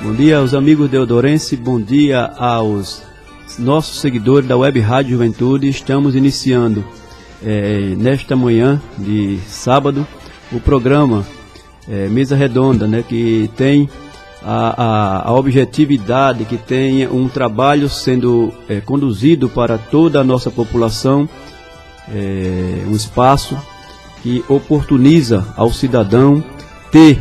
Bom dia aos amigos deodorenses, bom dia aos nossos seguidores da Web Rádio Juventude. Estamos iniciando nesta manhã de sábado o programa Mesa Redonda, né, que tem a objetividade, que tem um trabalho sendo conduzido para toda a nossa população, um espaço que oportuniza ao cidadão ter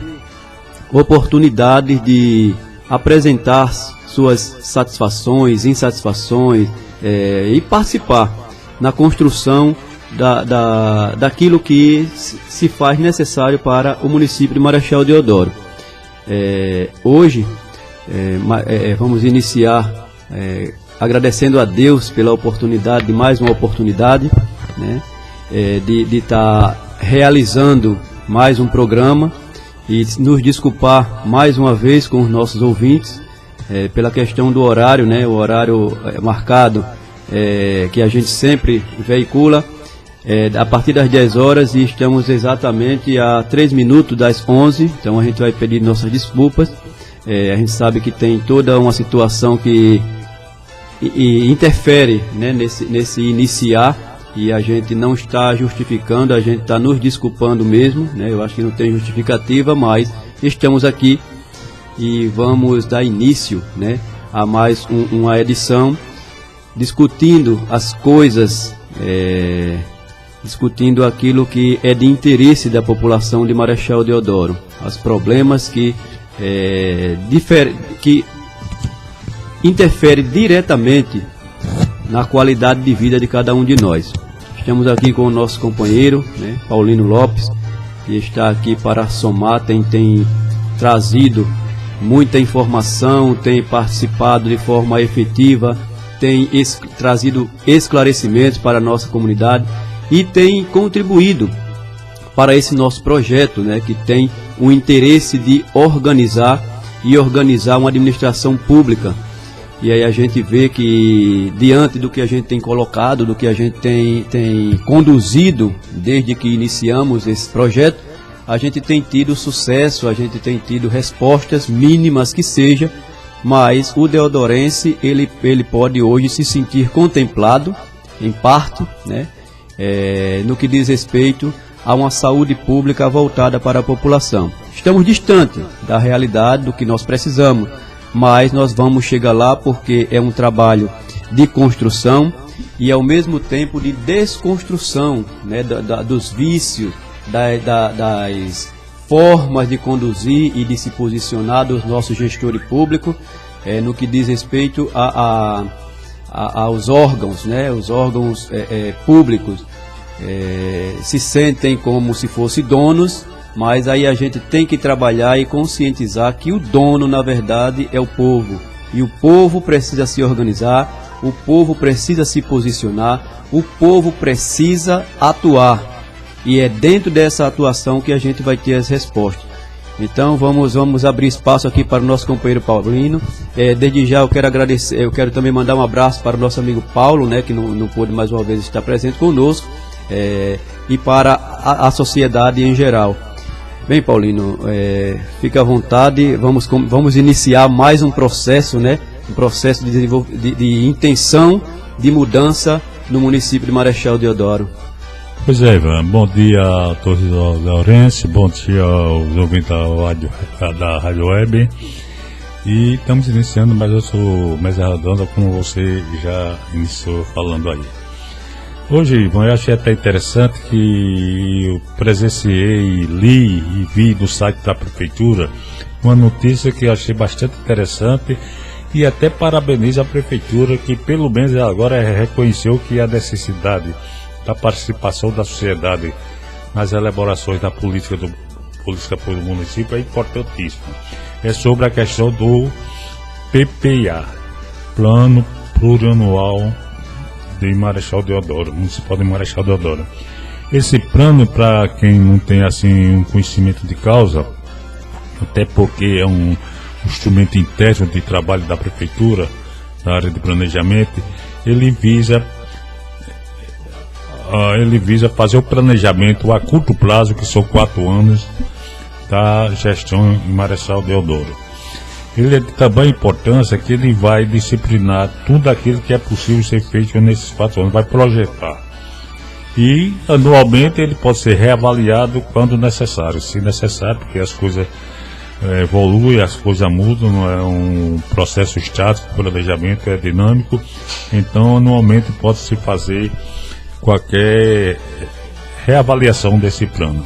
oportunidade de apresentar suas satisfações, insatisfações e participar na construção daquilo que se faz necessário para o município de Marechal Deodoro. Hoje vamos iniciar agradecendo a Deus pela oportunidade, de mais uma oportunidade, né, de estar realizando mais um programa e nos desculpar mais uma vez com os nossos ouvintes pela questão do horário, né, o horário marcado que a gente sempre veicula a partir das 10 horas, e estamos exatamente a 3 minutos das 11, então a gente vai pedir nossas desculpas. A gente sabe que tem toda uma situação que interfere, né, nesse iniciar, e a gente não está justificando, a gente está nos desculpando mesmo, né? Eu acho que não tem justificativa, mas estamos aqui e vamos dar início, né, a mais uma edição, discutindo as coisas, discutindo aquilo que é de interesse da população de Marechal Deodoro, os problemas que interferem diretamente na qualidade de vida de cada um de nós. Estamos aqui com o nosso companheiro, né, Paulino Lopes, que está aqui para somar, tem trazido muita informação, tem participado de forma efetiva, tem trazido esclarecimentos para a nossa comunidade e tem contribuído para esse nosso projeto, né, que tem o interesse de organizar uma administração pública. E aí a gente vê que, diante do que a gente tem colocado, do que a gente tem conduzido desde que iniciamos esse projeto, a gente tem tido sucesso, a gente tem tido respostas mínimas que seja, mas o deodorense, ele pode hoje se sentir contemplado, em parte, né, no que diz respeito a uma saúde pública voltada para a população. Estamos distantes da realidade, do que nós precisamos, mas nós vamos chegar lá, porque é um trabalho de construção e ao mesmo tempo de desconstrução, né, dos vícios, das formas de conduzir e de se posicionar dos nossos gestores públicos, no que diz respeito aos órgãos, né, os órgãos públicos se sentem como se fossem donos. Mas aí a gente tem que trabalhar e conscientizar que o dono, na verdade, é o povo. E o povo precisa se organizar, o povo precisa se posicionar, o povo precisa atuar. E é dentro dessa atuação que a gente vai ter as respostas. Então vamos abrir espaço aqui para o nosso companheiro Paulino. Desde já eu quero agradecer, eu quero também mandar um abraço para o nosso amigo Paulo, né, que não pôde mais uma vez estar presente conosco, e para a sociedade em geral. Bem, Paulino, fica à vontade, vamos iniciar mais um processo, né? Um processo de intenção de mudança no município de Marechal Deodoro. Pois é, Ivan, bom dia a todos os deodorenses, bom dia aos ouvintes da Rádio Web. E estamos iniciando mais nosso Mesa Redonda, como você já iniciou falando aí. Hoje, Ivan, eu achei até interessante que eu presenciei, li e vi no site da Prefeitura uma notícia que eu achei bastante interessante e até parabenizo a Prefeitura, que pelo menos agora reconheceu que a necessidade da participação da sociedade nas elaborações da política pública do município é importantíssima. É sobre a questão do PPA, Plano Plurianual de Marechal Deodoro, municipal de Marechal Deodoro. Esse plano, para quem não tem assim um conhecimento de causa, até porque é um instrumento interno de trabalho da prefeitura na área de planejamento, ele visa fazer o planejamento a curto prazo, que são 4 anos da gestão em Marechal Deodoro. ele é de tamanha importância que ele vai disciplinar tudo aquilo que é possível ser feito nesses 4 anos, vai projetar. E anualmente ele pode ser reavaliado quando necessário, se necessário, porque as coisas evoluem, as coisas mudam, não é um processo estático, o planejamento é dinâmico, então anualmente pode-se fazer qualquer reavaliação desse plano.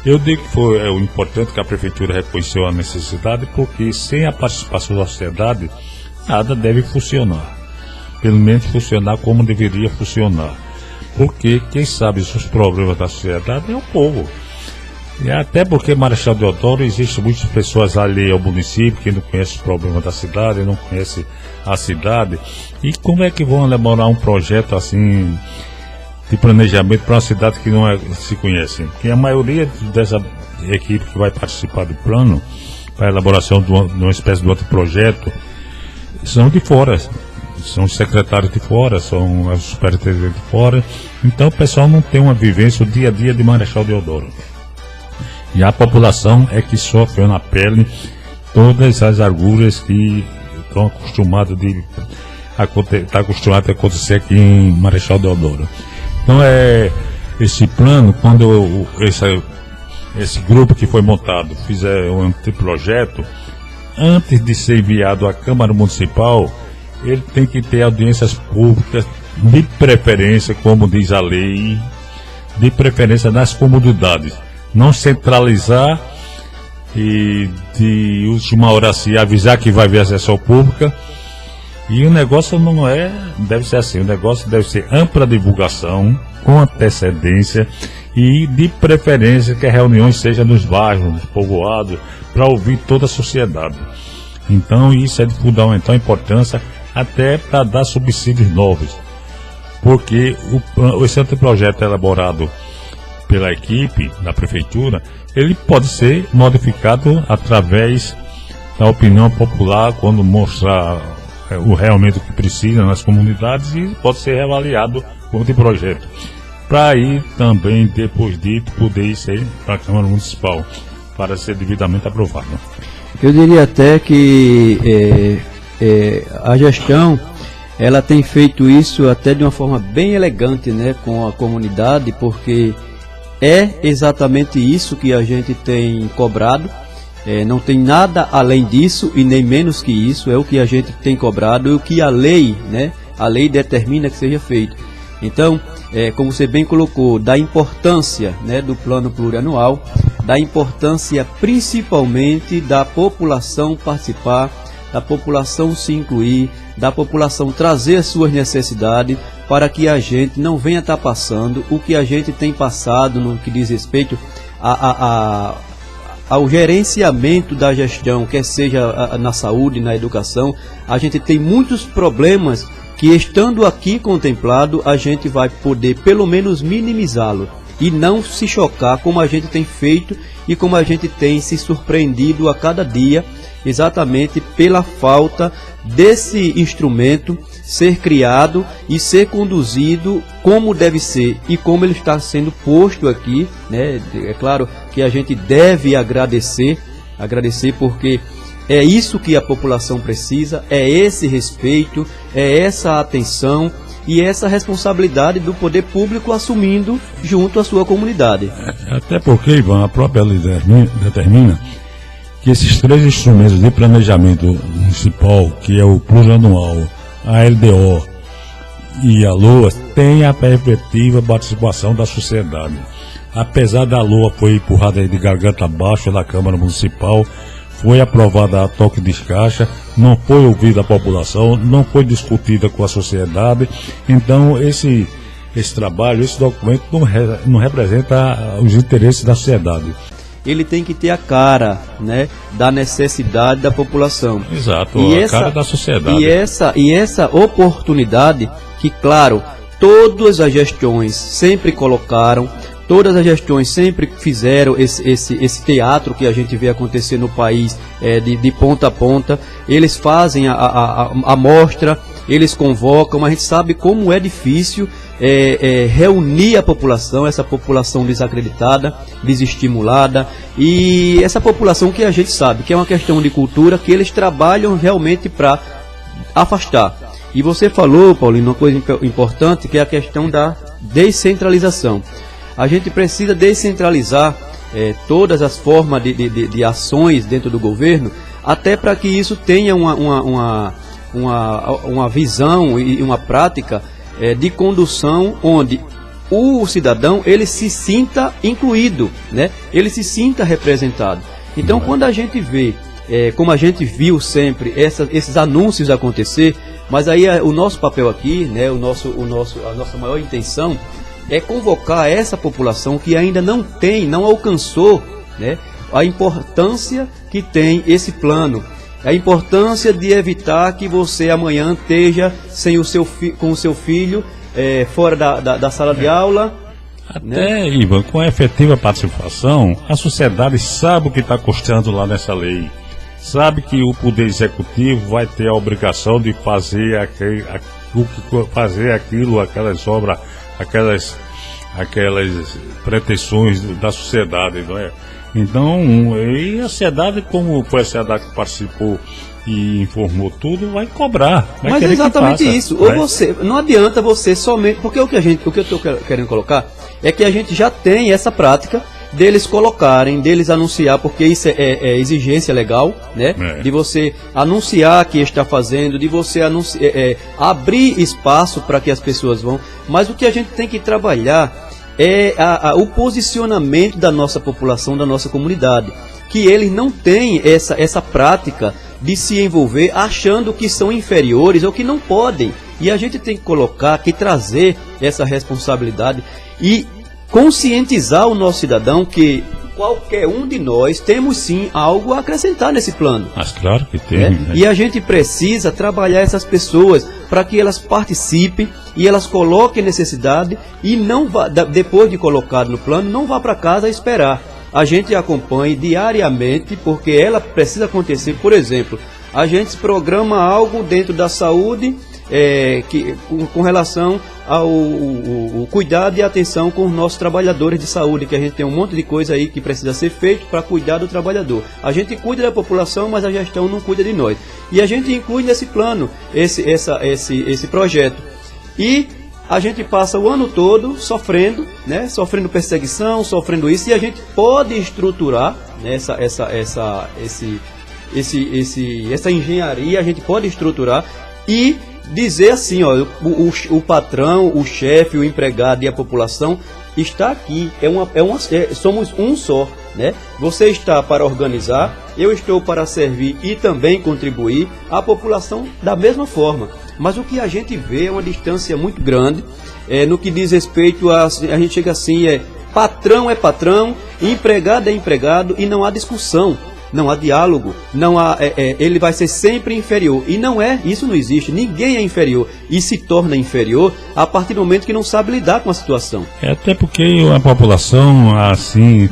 Eu digo que foi o importante que a Prefeitura reconheceu a necessidade, porque sem a participação da sociedade, nada deve funcionar. Pelo menos funcionar como deveria funcionar. Porque quem sabe os problemas da sociedade é o povo. E até porque Marechal Deodoro existem muitas pessoas ali ao município que não conhecem os problemas da cidade, não conhecem a cidade. E como é que vão elaborar um projeto assim de planejamento para uma cidade que não se conhece? Porque a maioria dessa equipe que vai participar do plano, para a elaboração de uma espécie de outro projeto, são de fora. São os secretários de fora, são os superintendentes de fora. Então o pessoal não tem uma vivência o dia a dia de Marechal Deodoro. E a população é que sofre na pele todas as agruras que estão acostumadas a acontecer aqui em Marechal Deodoro. Então esse plano, quando esse grupo que foi montado fizer um anteprojeto, antes de ser enviado à Câmara Municipal, ele tem que ter audiências públicas, de preferência, como diz a lei, de preferência nas comunidades. Não centralizar e de última hora se avisar que vai haver sessão pública. E o negócio não deve ser assim, o negócio deve ser ampla divulgação, com antecedência e de preferência que as reuniões sejam nos bairros, nos povoados, para ouvir toda a sociedade. Então isso é de fundamental importância até para dar subsídios novos, porque esse anteprojeto elaborado pela equipe da Prefeitura, ele pode ser modificado através da opinião popular, quando mostrar realmente o que precisa nas comunidades, e pode ser reavaliado como de projeto, para aí também, depois disso, poder ir para a Câmara Municipal, para ser devidamente aprovado. Eu diria até que a gestão, ela tem feito isso até de uma forma bem elegante, né, com a comunidade, porque é exatamente isso que a gente tem cobrado. Não tem nada além disso e nem menos que isso, é o que a gente tem cobrado e o que a lei, né, a lei determina que seja feito. Então, como você bem colocou, da importância, né, do plano plurianual, da importância principalmente da população participar, da população se incluir, da população trazer as suas necessidades, para que a gente não venha estar passando o que a gente tem passado no que diz respeito ao gerenciamento da gestão, quer seja na saúde, na educação. A gente tem muitos problemas que, estando aqui contemplado, a gente vai poder pelo menos minimizá-lo e não se chocar como a gente tem feito e como a gente tem se surpreendido a cada dia, exatamente pela falta desse instrumento ser criado e ser conduzido como deve ser e como ele está sendo posto aqui, né? É claro que a gente deve agradecer porque é isso que a população precisa, é esse respeito, é essa atenção e essa responsabilidade do poder público assumindo junto à sua comunidade. Até porque, Ivan, a própria lei determina que esses 3 instrumentos de planejamento municipal, que é o plurianual, a LDO e a LOA, têm a efetiva participação da sociedade. Apesar da LOA foi empurrada de garganta abaixo da Câmara Municipal, foi aprovada a toque de caixa, não foi ouvida a população, não foi discutida com a sociedade. Então esse trabalho, esse documento não representa os interesses da sociedade. Ele tem que ter a cara, né, da necessidade da população. Exato, e cara da sociedade. E essa oportunidade que, claro, todas as gestões sempre colocaram, todas as gestões sempre fizeram esse teatro que a gente vê acontecer no país, de ponta a ponta. Eles fazem a mostra, eles convocam, a gente sabe como é difícil reunir a população, essa população desacreditada, desestimulada, e essa população que a gente sabe que é uma questão de cultura, que eles trabalham realmente para afastar. E você falou, Paulino, uma coisa importante, que é a questão da descentralização. A gente precisa descentralizar todas as formas de ações dentro do governo, até para que isso tenha uma visão e uma prática de condução onde o cidadão ele se sinta incluído, né? Ele se sinta representado. Então, quando a gente vê, como a gente viu sempre, esses anúncios acontecer, mas aí o nosso papel aqui, né, a nossa maior intenção é convocar essa população que ainda não alcançou, né, a importância que tem esse plano, a importância de evitar que você amanhã esteja com o seu filho fora da sala de aula. Até, né? Ivan, com a efetiva participação, a sociedade sabe o que está custando lá nessa lei. Sabe que o Poder Executivo vai ter a obrigação de fazer aquelas obras, aquelas pretensões da sociedade, não é? Então, e a sociedade, como foi a sociedade que participou e informou tudo, vai cobrar. Mas é exatamente isso. Ou você, não adianta você somente, porque o que eu estou querendo colocar é que a gente já tem essa prática deles colocarem, deles anunciar, porque isso é exigência legal, né? De você anunciar que está fazendo, de você abrir espaço para que as pessoas vão. Mas o que a gente tem que trabalhar é o posicionamento da nossa população, da nossa comunidade, que eles não têm essa prática de se envolver achando que são inferiores ou que não podem. E a gente tem que trazer essa responsabilidade e conscientizar o nosso cidadão que qualquer um de nós temos sim algo a acrescentar nesse plano. Mas claro que tem. Né? E a gente precisa trabalhar essas pessoas para que elas participem e elas coloquem necessidade e não vá, depois de colocado no plano, não vá para casa esperar. A gente acompanhe diariamente, porque ela precisa acontecer. Por exemplo, a gente programa algo dentro da saúde com relação ao cuidado e atenção com os nossos trabalhadores de saúde, que a gente tem um monte de coisa aí que precisa ser feito para cuidar do trabalhador. A gente cuida da população, mas a gestão não cuida de nós. E a gente inclui nesse plano esse projeto. E a gente passa o ano todo sofrendo, né? Sofrendo perseguição, sofrendo isso, e a gente pode estruturar, né, essa engenharia, a gente pode estruturar e dizer assim, ó, o patrão, o chefe, o empregado e a população está aqui, somos um só, né? Você está para organizar, eu estou para servir e também contribuir, a população da mesma forma. Mas o que a gente vê é uma distância muito grande, no que diz respeito a gente chega assim, patrão é patrão, empregado é empregado e não há discussão. Não há diálogo, não há, ele vai ser sempre inferior. E isso não existe, ninguém é inferior. E se torna inferior a partir do momento que não sabe lidar com a situação. Até porque a população, assim,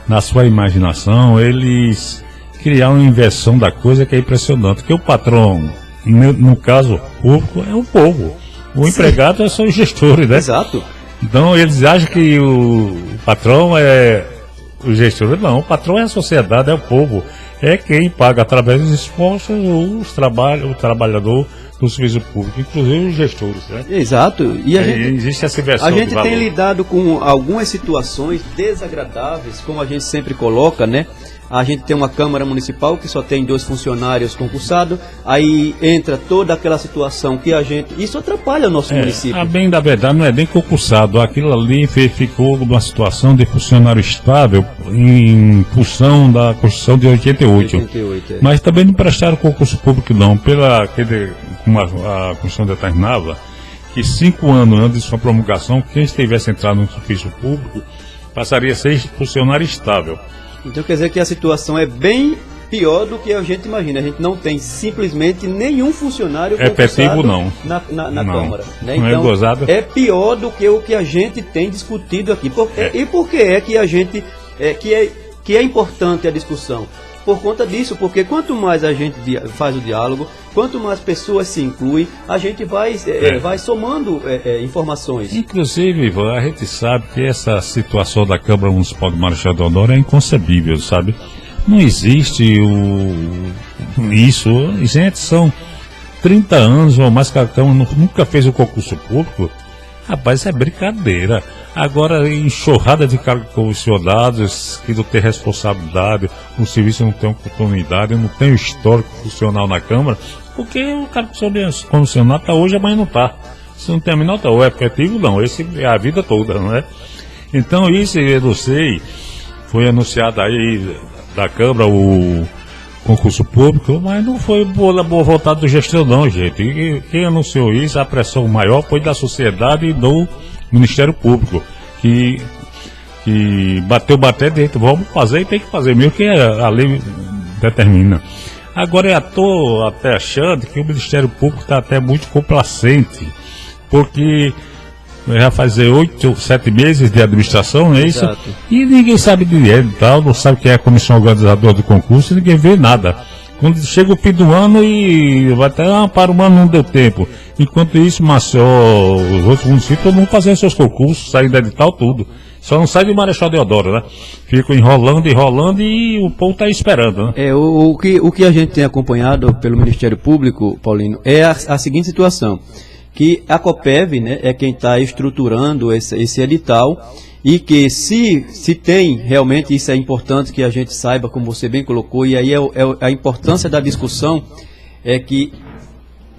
na sua imaginação, eles criaram uma inversão da coisa que é impressionante. Porque o patrão, no caso público, é o povo. O empregado são os gestores, né? Exato. Então eles acham que o patrão é o gestor. Não, o patrão é a sociedade, é o povo, é quem paga através dos esforços o trabalhador do serviço público, inclusive os gestores, né? Exato. E existe essa inversão. A gente tem lidado com algumas situações desagradáveis, como a gente sempre coloca, né? A gente tem uma Câmara Municipal que só tem 2 funcionários concursados, aí entra toda aquela situação que isso atrapalha o nosso município. A bem da verdade, não é bem concursado, aquilo ali ficou numa situação de funcionário estável em função da Constituição de 88. Mas também não prestaram concurso público não, como a Constituição determinava, que 5 anos antes de sua promulgação, quem estivesse entrando no serviço público passaria a ser funcionário estável. Então quer dizer que a situação é bem pior do que a gente imagina. A gente não tem simplesmente nenhum funcionário efetivo na Câmara. Né? Não então, é gozado. É pior do que o que a gente tem discutido aqui. E por que é que a gente que é importante a discussão? por conta disso, porque quanto mais a gente faz o diálogo, quanto mais pessoas se incluem, a gente vai somando informações. Inclusive, Ivan, a gente sabe que essa situação da Câmara Municipal de Marechal Deodoro é inconcebível, sabe? Não existe isso. Gente, são 30 anos ou mais que a Câmara nunca fez o concurso público. Rapaz, isso é brincadeira. Agora, enxurrada de cargos comissionados, que não tem responsabilidade, o serviço não tem oportunidade, não tem o histórico funcional na Câmara, porque o cargo comissionado está hoje, amanhã não está. Se não tem a menor, ou é efetivo, não. Esse é a vida toda, não é? Então, isso, eu não sei, foi anunciado aí da Câmara o concurso público, mas não foi boa vontade do gestor, não, gente. E quem anunciou isso, a pressão maior foi da sociedade e do Ministério Público, que bateu dentro, vamos fazer e tem que fazer mesmo que a lei determina. Agora eu estou até achando que o Ministério Público está até muito complacente, porque já fazer 8, 7 meses de administração, não é isso? Exato. E ninguém sabe de dinheiro e tal, não sabe quem é a comissão organizadora do concurso, e ninguém vê nada. Quando chega o fim do ano e vai até, para o ano não deu tempo. Enquanto isso, Maceió, os outros municípios, todo mundo fazendo seus concursos, saindo de edital, tudo. Só não sai de Marechal Deodoro, né? Ficam enrolando e o povo está esperando, né? O que a gente tem acompanhado pelo Ministério Público, Paulino, é a seguinte situação, que a Coppev, né, é quem está estruturando esse edital, e que se tem realmente, isso é importante que a gente saiba, como você bem colocou, e aí a importância da discussão é que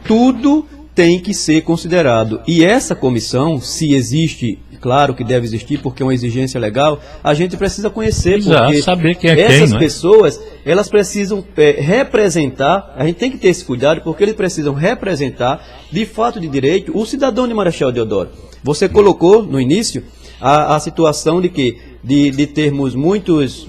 tudo tem que ser considerado. E essa comissão, se existe, claro que deve existir, porque é uma exigência legal, a gente precisa conhecer, porque saber quem é essas quem, pessoas, elas precisam representar, a gente tem que ter esse cuidado, porque eles precisam representar, de fato de direito, o cidadão de Marechal Deodoro. Você colocou no início a situação de termos muitos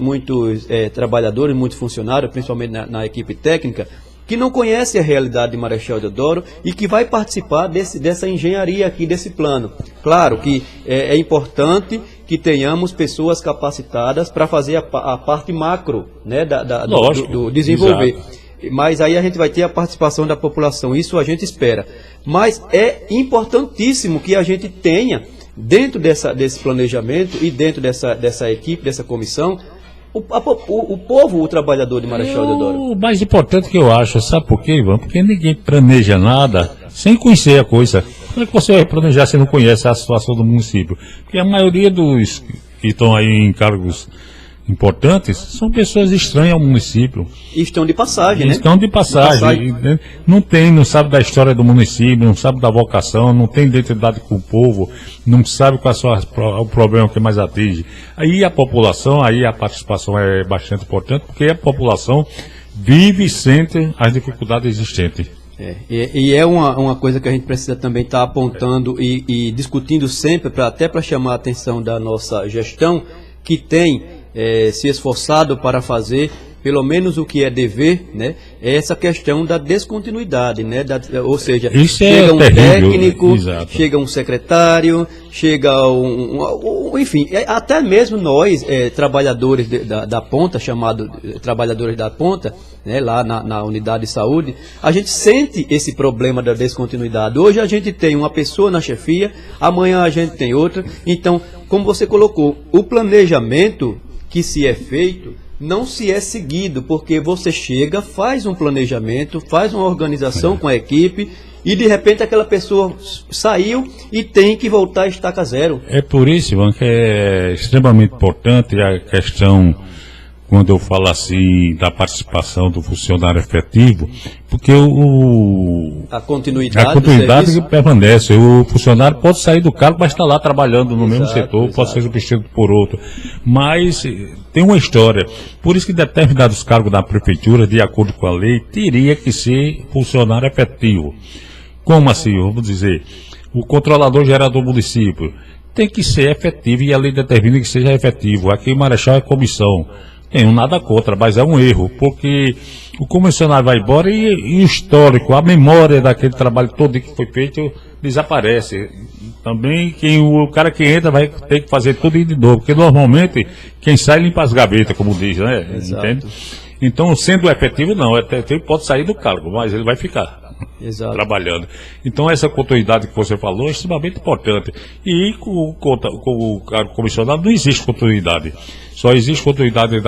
trabalhadores, muitos funcionários, principalmente na equipe técnica, que não conhece a realidade de Marechal Deodoro e que vai participar dessa engenharia aqui, desse plano. Claro que é importante que tenhamos pessoas capacitadas para fazer a parte macro, né, do desenvolver. Exato. Mas aí a gente vai ter a participação da população, isso a gente espera. Mas é importantíssimo que a gente tenha, dentro desse planejamento e dentro dessa equipe, dessa comissão, o povo, o trabalhador de Marechal Deodoro. O mais importante que eu acho, sabe por quê, Ivan? Porque ninguém planeja nada sem conhecer a coisa. Como é que você vai planejar se não conhece a situação do município? Porque a maioria dos que estão aí em cargos importantes são pessoas estranhas ao município. E estão de passagem, né? Estão de passagem. Não sabe da história do município, não sabe da vocação, não tem identidade com o povo, não sabe qual é o problema que mais atinge. Aí a população, aí a participação é bastante importante, porque a população vive e sente as dificuldades existentes. E é uma coisa que a gente precisa também estar apontando e discutindo sempre, até para chamar a atenção da nossa gestão, que tem se esforçado para fazer, pelo menos o que é dever, né, é essa questão da descontinuidade, né, ou seja, isso chega um técnico, exato, chega um secretário, chega enfim, até mesmo nós, trabalhadores da ponta, chamados trabalhadores da ponta, né, lá na unidade de saúde, a gente sente esse problema da descontinuidade. Hoje a gente tem uma pessoa na chefia, amanhã a gente tem outra. Então, como você colocou, o planejamento que se é feito não se é seguido, porque você chega, faz um planejamento, faz uma organização com a equipe e de repente aquela pessoa saiu e tem que voltar a estaca zero. É por isso, Ivan, que é extremamente importante a questão, quando eu falo assim, da participação do funcionário efetivo, porque a continuidade permanece. O funcionário pode sair do cargo, mas está lá trabalhando no mesmo setor, pode ser substituído por outro. Mas tem uma história. Por isso que determinados cargos da prefeitura, de acordo com a lei, teria que ser funcionário efetivo. Como assim? Vamos dizer, o controlador geral do município tem que ser efetivo e a lei determina que seja efetivo. Aqui em Marechal é comissão. Tenho nada contra, mas é um erro, porque o comissionário vai embora e o histórico, a memória daquele trabalho todo que foi feito desaparece. Também o cara que entra vai ter que fazer tudo de novo, porque normalmente quem sai limpa as gavetas, como diz, né? Exato. Entende? Então, sendo efetivo, não, o efetivo pode sair do cargo, mas ele vai ficar. Exato. Trabalhando. Então, essa continuidade que você falou é extremamente importante. E com o cargo comissionado não existe continuidade. Só existe continuidade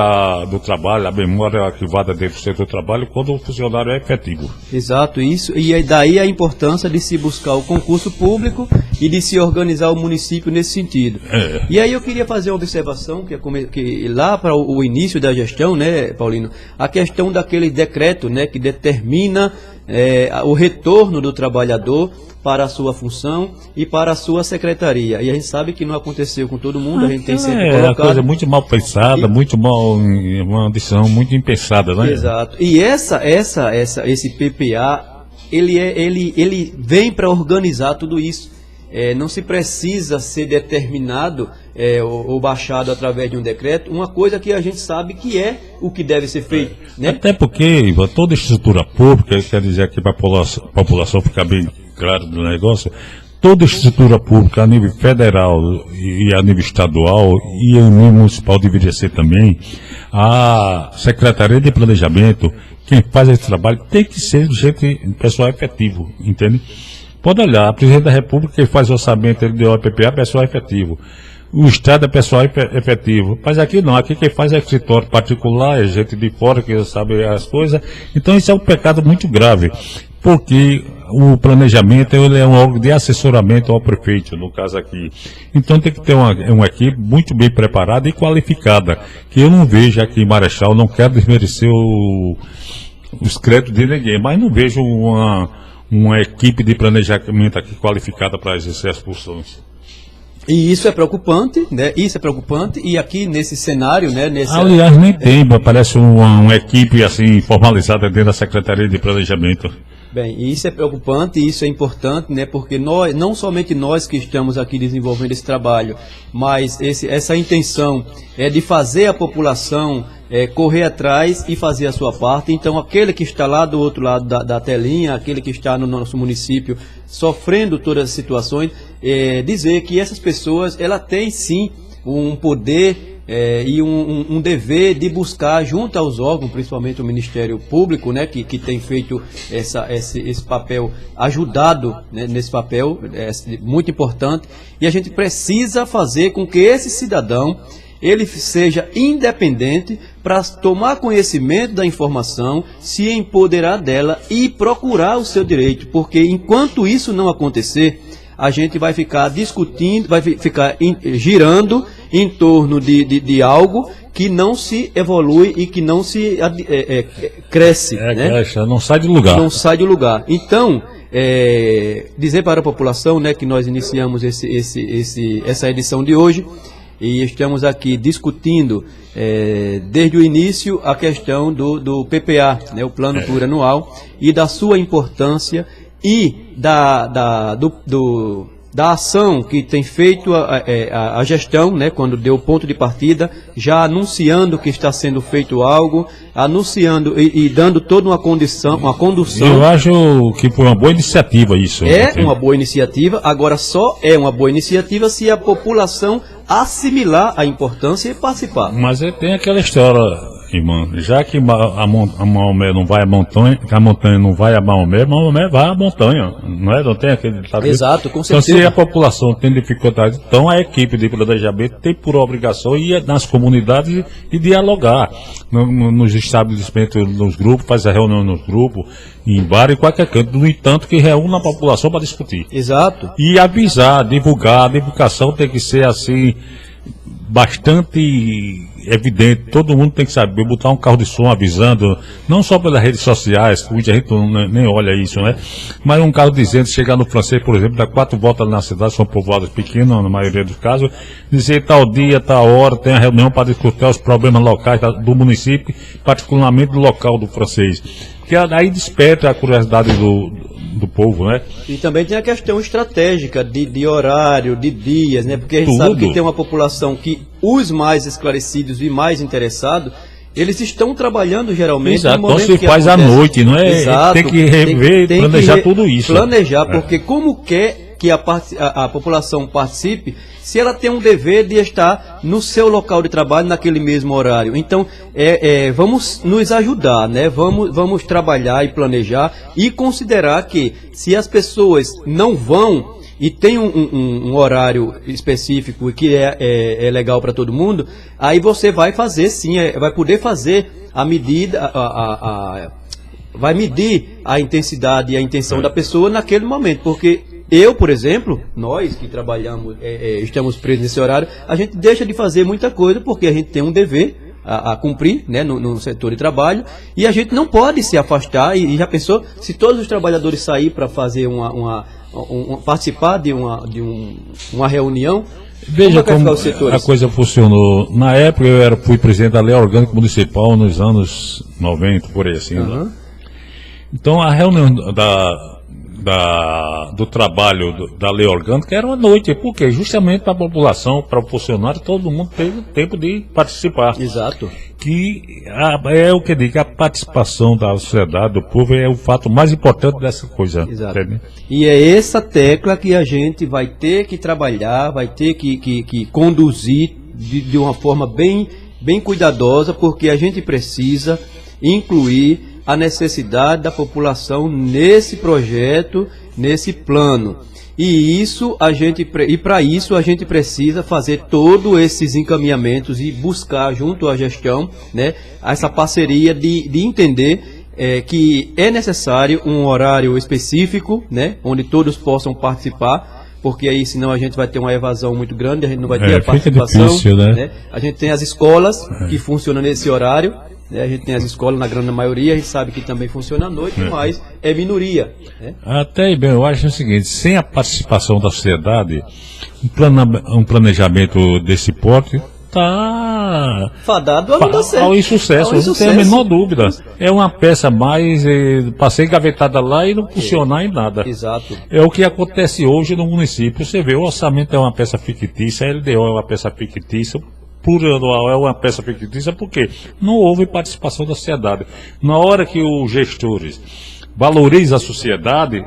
do trabalho, a memória arquivada dentro do setor do trabalho, quando o funcionário é efetivo. Exato, isso. E daí a importância de se buscar o concurso público e de se organizar o município nesse sentido. E aí eu queria fazer uma observação, que lá para o início da gestão, né, Paulino, a questão daquele decreto, né, que determina o retorno do trabalhador para a sua função e para a sua secretaria. E a gente sabe que não aconteceu com todo mundo, a gente tem sempre colocado... É uma coisa muito mal pensada, uma decisão muito impensada, né? Exato. E esse PPA, ele vem para organizar tudo isso. Não se precisa ser determinado ou baixado através de um decreto, uma coisa que a gente sabe que é o que deve ser feito. Né? Até porque, Ivan, toda estrutura pública, quer dizer aqui para a população ficar bem claro do negócio, toda estrutura pública a nível federal e a nível estadual e a nível municipal deveria ser também, a Secretaria de Planejamento, quem faz esse trabalho tem que ser pessoal efetivo, entende? Pode olhar, a Presidente da República, que faz o orçamento, ele deu a PPA, pessoal efetivo. O Estado é pessoal efetivo. Mas aqui não, aqui quem faz é escritório particular, é gente de fora que sabe as coisas. Então isso é um pecado muito grave, porque o planejamento ele é um órgão de assessoramento ao prefeito, no caso aqui. Então tem que ter uma equipe muito bem preparada e qualificada, que eu não vejo aqui em Marechal, não quero desmerecer os créditos de ninguém, mas não vejo uma equipe de planejamento aqui qualificada para exercer as funções. E isso é preocupante, né? Isso é preocupante, e aqui nesse cenário, né? Aliás, nem tem, parece uma equipe assim formalizada dentro da Secretaria de Planejamento. Bem, isso é preocupante, isso é importante, né? Porque nós, não somente nós que estamos aqui desenvolvendo esse trabalho, mas essa intenção é de fazer a população correr atrás e fazer a sua parte. Então, aquele que está lá do outro lado da telinha, aquele que está no nosso município sofrendo todas as situações, dizer que essas pessoas, ela tem sim um poder e um dever de buscar junto aos órgãos, principalmente o Ministério Público, né, que tem feito esse papel, ajudado, né, nesse papel, muito importante, e a gente precisa fazer com que esse cidadão ele seja independente para tomar conhecimento da informação, se empoderar dela e procurar o seu direito, porque enquanto isso não acontecer, a gente vai ficar discutindo, vai ficar girando em torno de algo que não se evolui e que não se cresce. Né? Não sai de lugar. Não sai de lugar. Então, dizer para a população, né, que nós iniciamos essa edição de hoje, e estamos aqui discutindo desde o início a questão do PPA, né, o Plano Plurianual, e da sua importância e da ação que tem feito a gestão, né, quando deu o ponto de partida, já anunciando que está sendo feito algo, anunciando e dando toda uma condução. Eu acho que foi uma boa iniciativa isso. Uma boa iniciativa, agora só é uma boa iniciativa se a população assimilar a importância e participar. Mas tem aquela história, irmão, já que a Maomé não vai à montanha, a montanha não vai a Maomé vai à montanha, não é? Não tem aquele... Exato, com certeza. Então, se a população tem dificuldade, então a equipe de planejamento tem por obrigação ir nas comunidades e dialogar nos estabelecimentos, nos grupos, fazer a reunião nos grupos, em bar e qualquer canto, no entanto que reúne a população para discutir. Exato. E avisar, divulgar, a divulgação tem que ser assim, bastante evidente, todo mundo tem que saber, botar um carro de som avisando, não só pelas redes sociais, muita gente nem olha isso, né? Mas um carro dizendo, chegar no francês, por exemplo, dá 4 voltas na cidade, são povoados pequenos, na maioria dos casos, dizer tal dia, tal hora, tem a reunião para discutir os problemas locais do município, particularmente do local do francês. Que aí desperta a curiosidade do povo, né? E também tem a questão estratégica de horário, de dias, né? Porque a gente sabe que tem uma população que os mais esclarecidos e mais interessados, eles estão trabalhando geralmente. Exato, no momento então se faz à noite, não é? Exato, tem que rever, planejar tudo isso. Planejar, porque como quer que a população participe se ela tem um dever de estar no seu local de trabalho naquele mesmo horário. Então, vamos nos ajudar, né? Vamos trabalhar e planejar e considerar que se as pessoas não vão e tem um horário específico que é legal para todo mundo, aí você vai fazer sim, vai poder fazer a medida, vai medir a intensidade e a intenção da pessoa naquele momento, porque eu, por exemplo, nós que trabalhamos, estamos presos nesse horário, a gente deixa de fazer muita coisa porque a gente tem um dever a cumprir, né, no setor de trabalho, e a gente não pode se afastar. E já pensou, se todos os trabalhadores saírem para fazer participar de uma reunião, veja como a coisa funcionou. Na época eu fui presidente da Lei Orgânica Municipal nos anos 90, por aí assim. Né? Então a reunião do trabalho da Lei Orgânica era à noite. Por quê? Justamente para a população, para o funcionário, todo mundo teve tempo de participar. Exato. Que é o que digo, a participação da sociedade, do povo, é o fato mais importante dessa coisa. Exato. Entende? E é essa tecla que a gente vai ter que trabalhar, vai ter que conduzir de uma forma bem cuidadosa, porque a gente precisa incluir a necessidade da população nesse projeto, nesse plano. E para isso a gente precisa fazer todos esses encaminhamentos e buscar junto à gestão, né, essa parceria de entender que é necessário um horário específico, né, onde todos possam participar, porque aí senão a gente vai ter uma evasão muito grande, a gente não vai ter a participação. Difícil, né? A gente tem as escolas que funcionam nesse horário. A gente tem as escolas na grande maioria, a gente sabe que também funciona à noite, mas é minoria. Né? Até bem, eu acho o seguinte, sem a participação da sociedade, um planejamento desse porte está fadado a não dar certo. Ao insucesso, não tem a menor dúvida. É uma peça mais, passei engavetada lá e não funcionar em nada. Exato. É o que acontece hoje no município. Você vê, o orçamento é uma peça fictícia, a LDO é uma peça fictícia, plurianual é uma peça fictícia, porque não houve participação da sociedade. Na hora que os gestores valorizam a sociedade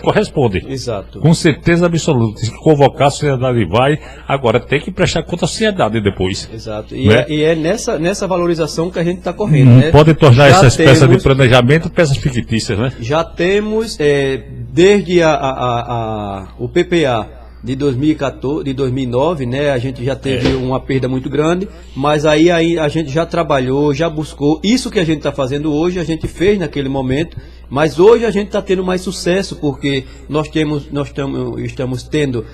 corresponde. Exato. Com certeza absoluta. Se convocar, a sociedade vai. Agora tem que prestar conta à sociedade depois. Exato. E, né? É nessa valorização que a gente está correndo. Né? Pode tornar essas peças de planejamento peças fictícias, né? Já temos, desde o PPA de 2014, de 2009, né, a gente já teve uma perda muito grande, mas aí a gente já trabalhou, já buscou, isso que a gente está fazendo hoje, a gente fez naquele momento, mas hoje a gente está tendo mais sucesso, porque nós estamos tendo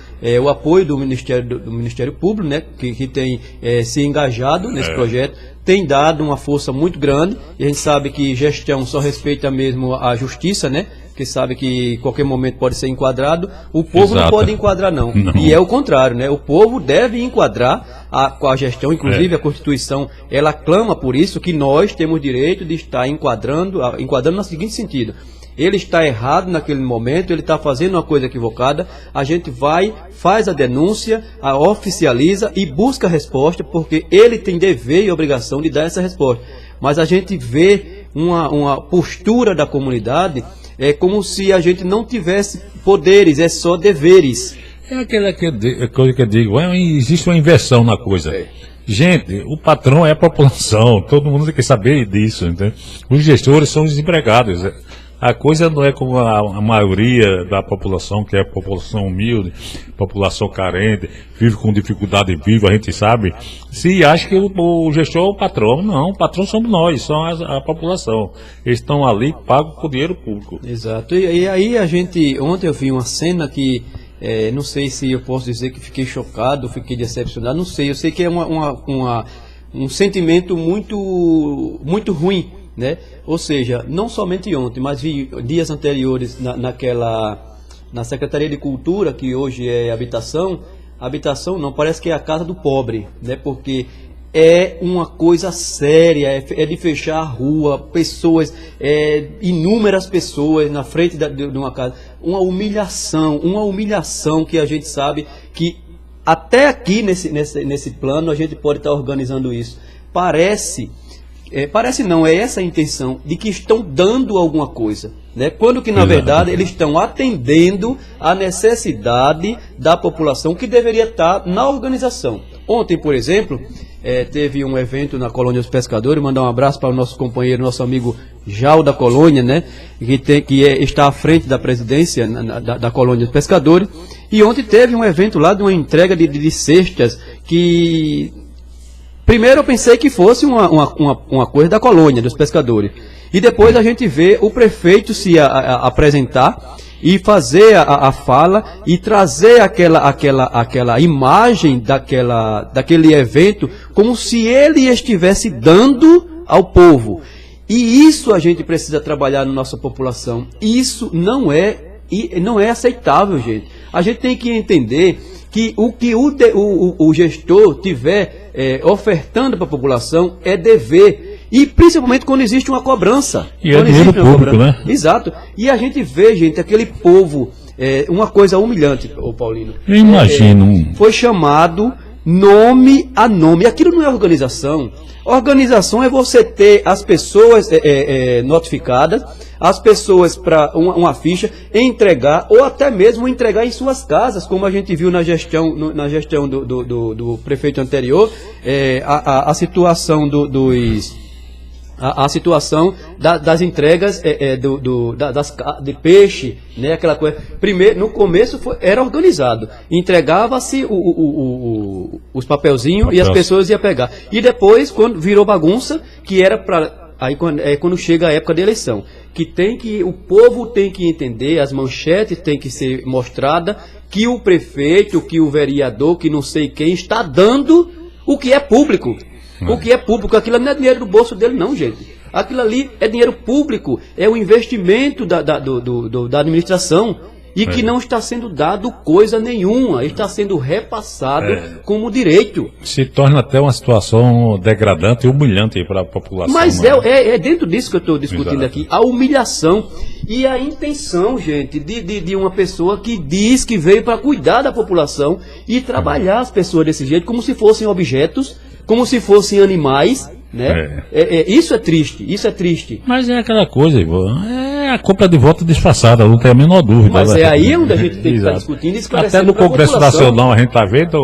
o apoio do Ministério Público, né, que tem se engajado nesse projeto, tem dado uma força muito grande, e a gente sabe que gestão só respeita mesmo a justiça, né, que sabe que em qualquer momento pode ser enquadrado, o povo não pode enquadrar não. E é o contrário, né? O povo deve enquadrar com a gestão, inclusive a Constituição, ela clama por isso, que nós temos direito de estar enquadrando no seguinte sentido: ele está errado naquele momento, ele está fazendo uma coisa equivocada, a gente faz a denúncia, a oficializa e busca a resposta, porque ele tem dever e obrigação de dar essa resposta. Mas a gente vê uma postura da comunidade, é como se a gente não tivesse poderes, é só deveres. É aquela coisa que eu digo, existe uma inversão na coisa. Gente, o patrão é a população, todo mundo tem que saber disso, entende? Os gestores são os empregados. A coisa não é como a maioria da população, que é a população humilde, população carente, vive com dificuldade, a gente sabe. Se acha que o gestor é o patrão, não, o patrão somos nós, são a população. Eles estão ali pagos com dinheiro público. Exato. E aí ontem eu vi uma cena que, não sei se eu posso dizer que fiquei chocado, fiquei decepcionado, não sei, eu sei que é um sentimento muito, muito ruim, né? Ou seja, não somente ontem, mas vi dias anteriores na Secretaria de Cultura, que hoje é habitação não, parece que é a casa do pobre, né? Porque é uma coisa séria, é de fechar a rua, pessoas, inúmeras pessoas na frente de uma casa, uma humilhação que a gente sabe que até aqui nesse plano a gente pode estar organizando isso. Parece parece não, é essa a intenção, de que estão dando alguma coisa, né? Quando que, na verdade, eles estão atendendo a necessidade da população que deveria estar na organização. Ontem, por exemplo, teve um evento na Colônia dos Pescadores, mandar um abraço para o nosso companheiro, nosso amigo Jal da Colônia, né? Está à frente da presidência da Colônia dos Pescadores. E ontem teve um evento lá de uma entrega de cestas que... Primeiro eu pensei que fosse uma coisa da Colônia dos Pescadores. E depois a gente vê o prefeito se apresentar e fazer a fala e trazer aquela imagem daquele evento como se ele estivesse dando ao povo. E isso a gente precisa trabalhar na nossa população. Isso não é aceitável, gente. A gente tem que entender que o que o gestor tiver ofertando para a população é dever. E principalmente quando existe uma cobrança. E é dinheiro público, né? Exato. E a gente vê, gente, aquele povo, uma coisa humilhante, Paulino. Eu imagino. Foi chamado nome a nome. Aquilo não é organização. Organização é você ter as pessoas notificadas, as pessoas para uma ficha, entregar, ou até mesmo entregar em suas casas, como a gente viu na gestão do prefeito anterior, a situação a situação das entregas de peixe, né, aquela coisa. Primeiro, no começo era organizado, entregava-se os papelzinhos e as pessoas iam pegar. E depois, quando virou bagunça, que era para quando chega a época da eleição, o povo tem que entender, as manchetes têm que ser mostradas, que o prefeito, que o vereador, que não sei quem está dando o que é público. O que é público, aquilo não é dinheiro do bolso dele não, gente. Aquilo ali é dinheiro público, é o investimento da administração e que não está sendo dado coisa nenhuma, está sendo repassado como direito. Se torna até uma situação degradante e humilhante para a população. Mas é dentro disso que eu estou discutindo aqui, a humilhação e a intenção, gente, de uma pessoa que diz que veio para cuidar da população e trabalhar as pessoas desse jeito, como se fossem objetos, como se fossem animais, né? Isso é triste. Mas é aquela coisa, Ivan, é a compra de voto disfarçada, não tem a menor dúvida. Mas aí onde a gente tem que estar discutindo e esclarecendo. Até no Congresso Nacional a gente está vendo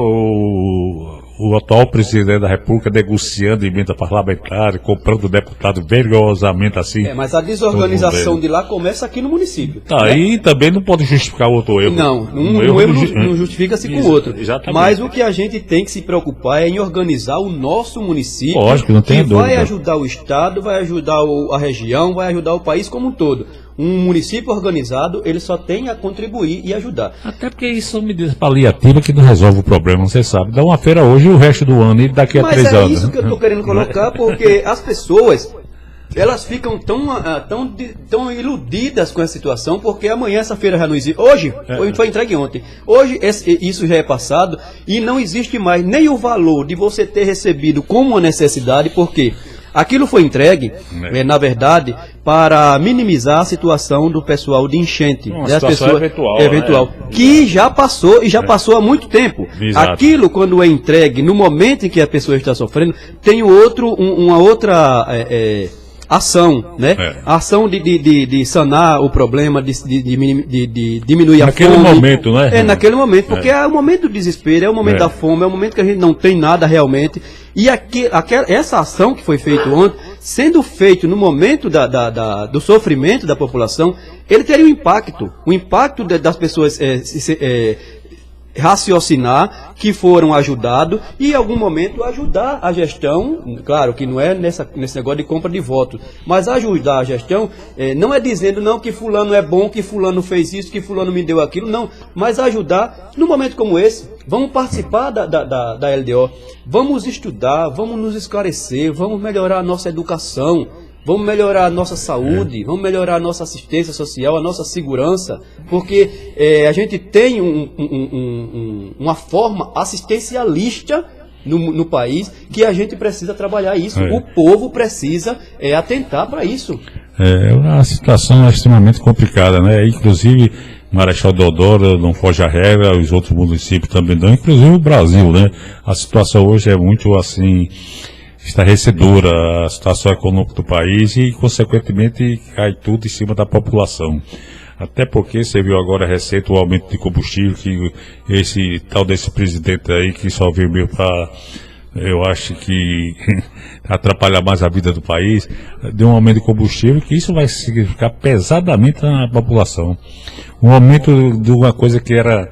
o atual presidente da República negociando emenda parlamentar, comprando deputado vergonhosamente assim. Mas a desorganização de lá começa aqui no município. Aí também não pode justificar outro erro. Um erro não justifica-se com o outro. Exatamente. Mas o que a gente tem que se preocupar é em organizar o nosso município. Lógico, não tem dúvida. Vai ajudar o Estado, vai ajudar a região, vai ajudar o país como um todo. Um município organizado, ele só tem a contribuir e ajudar. Até porque isso são medidas paliativas que não resolve o problema, você sabe. Dá uma feira hoje o resto do ano e daqui a 3 anos. Mas é isso que eu estou querendo colocar, porque as pessoas, elas ficam tão iludidas com essa situação, porque amanhã essa feira já não existe. Hoje foi entregue ontem. Hoje isso já é passado e não existe mais nem o valor de você ter recebido como uma necessidade, porque aquilo foi entregue, na verdade, para minimizar a situação do pessoal de enchente. Uma situação eventual, que já passou e já passou há muito tempo. Exato. Aquilo, quando é entregue, no momento em que a pessoa está sofrendo, tem uma outra ação, né? A ação de sanar o problema, de diminuir a fome. Naquele momento, né? Naquele momento, porque é o momento do desespero, é o momento da fome, é o momento que a gente não tem nada realmente. E essa ação que foi feita ontem, sendo feita no momento do sofrimento da população, ele teria um impacto das pessoas raciocinar que foram ajudados e em algum momento ajudar a gestão, claro que não é nesse negócio de compra de votos, mas ajudar a gestão, não é dizendo não que fulano é bom, que fulano fez isso, que fulano me deu aquilo, não, mas ajudar num momento como esse. Vamos participar da LDO, vamos estudar, vamos nos esclarecer, vamos melhorar a nossa educação, vamos melhorar a nossa saúde, vamos melhorar a nossa assistência social, a nossa segurança, porque a gente tem uma forma assistencialista no país que a gente precisa trabalhar isso. O povo precisa atentar para isso. É uma situação extremamente complicada, né? Inclusive Marechal Deodoro não foge à regra, os outros municípios também não, inclusive o Brasil, né? A situação hoje é muito assim... estarrecedora a situação econômica do país e, consequentemente, cai tudo em cima da população. Até porque você viu agora recente o aumento de combustível, que esse tal desse presidente aí que só veio mesmo para, eu acho que, atrapalhar mais a vida do país, deu um aumento de combustível, que isso vai significar pesadamente na população. Um aumento de uma coisa que era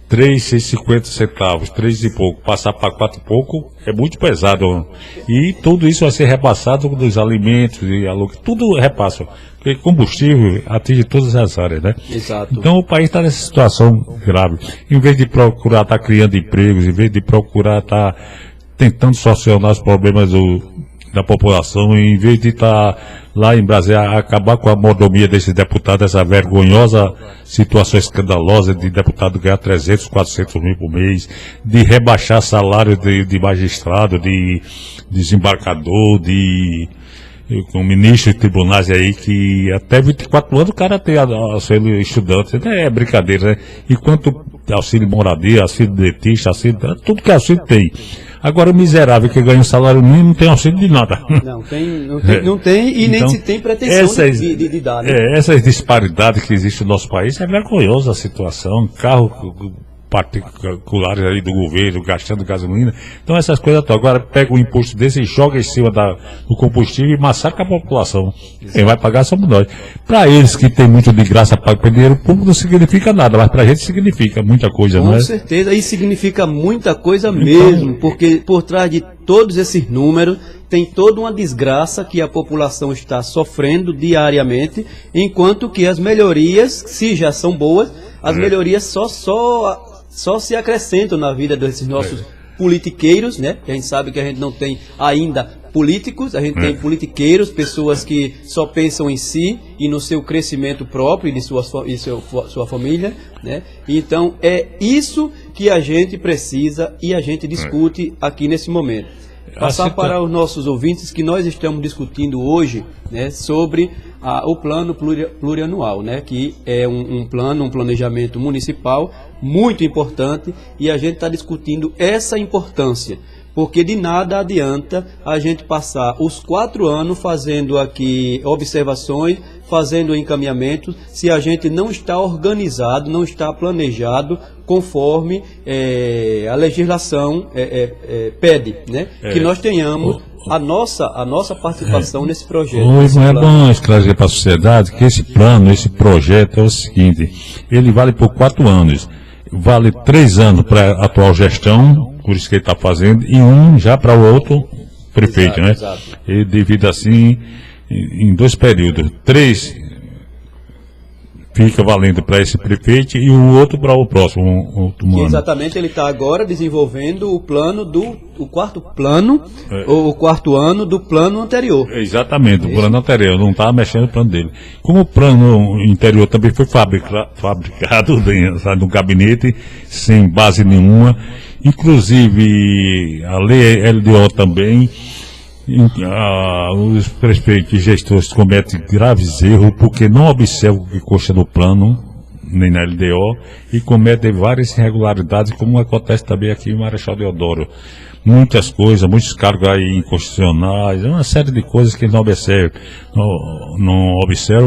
3,50 centavos, 3 e pouco, passar para 4 e pouco é muito pesado. E tudo isso vai ser repassado dos alimentos e tudo repassa. Porque combustível atinge todas as áreas, né? Exato. Então o país está nessa situação grave. Em vez de procurar estar criando empregos, em vez de procurar estar tentando solucionar os problemas da população, em vez de estar lá em Brasília acabar com a mordomia desses deputados, essa vergonhosa situação escandalosa de deputado ganhar 300, 400 mil por mês, de rebaixar salário de magistrado, de desembarcador, com ministros de tribunais aí, que até 24 anos o cara tem auxílio estudante, é brincadeira, né? Enquanto auxílio moradia, auxílio dentista, auxílio, tudo que auxílio tem. Agora o miserável que ganha um salário mínimo não tem auxílio de nada. Não tem e nem se tem pretensão de dar. Né? Essas disparidades que existem no nosso país é vergonhosa a situação, carro particulares aí do governo, gastando gasolina. Então essas coisas, agora pega um imposto desse e joga em cima do combustível e massacra a população. Quem vai pagar somos nós. Para eles que tem muito de graça para o dinheiro público não significa nada, mas para a gente significa muita coisa, não é? Com certeza, e significa muita coisa mesmo, porque por trás de todos esses números tem toda uma desgraça que a população está sofrendo diariamente, enquanto que as melhorias, se já são boas, as melhorias só se acrescentam na vida desses nossos politiqueiros, né? A gente sabe que a gente não tem ainda políticos, a gente tem politiqueiros, pessoas que só pensam em si e no seu crescimento próprio e de sua família, né? Então é isso que a gente precisa e a gente discute aqui nesse momento. Passar para os nossos ouvintes que nós estamos discutindo hoje, né, sobre o plano plurianual, né, que é um planejamento municipal muito importante, e a gente está discutindo essa importância, porque de nada adianta a gente passar os 4 anos fazendo aqui observações, fazendo encaminhamentos, se a gente não está organizado, não está planejado conforme a legislação pede, né? Que nós tenhamos a nossa participação nesse projeto. Hoje não é bom esclarecer para a sociedade que esse plano, esse projeto é o seguinte: ele vale por 4 anos, vale 3 anos para a atual gestão, por isso que ele está fazendo, e 1 já para o outro prefeito, exato, né? Exato. Ele divide assim em 2 períodos. 3 fica valendo para esse prefeito e o outro para o próximo que ano. Exatamente, ele está agora desenvolvendo o plano o quarto plano, o 4º ano do plano anterior. Exatamente, o plano anterior, não estava mexendo no plano dele. Como o plano anterior também foi fabricado no gabinete, sem base nenhuma, inclusive a lei LDO também, os prefeitos e gestores cometem graves erros porque não observam o que consta no plano, nem na LDO, e cometem várias irregularidades, como acontece também aqui em Marechal Deodoro. Muitas coisas, muitos cargos aí inconstitucionais, uma série de coisas que não observam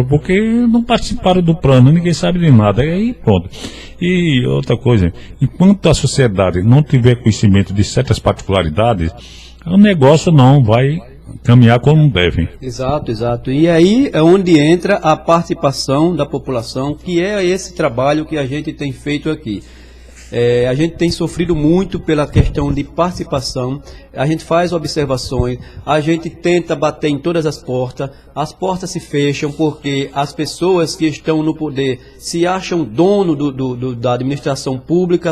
porque não participaram do plano, ninguém sabe de nada, aí pronto. E outra coisa, enquanto a sociedade não tiver conhecimento de certas particularidades, o negócio não vai caminhar como deve. Exato, exato. E aí é onde entra a participação da população, que é esse trabalho que a gente tem feito aqui. A gente tem sofrido muito pela questão de participação, a gente faz observações, a gente tenta bater em todas as portas se fecham porque as pessoas que estão no poder se acham dono da administração pública,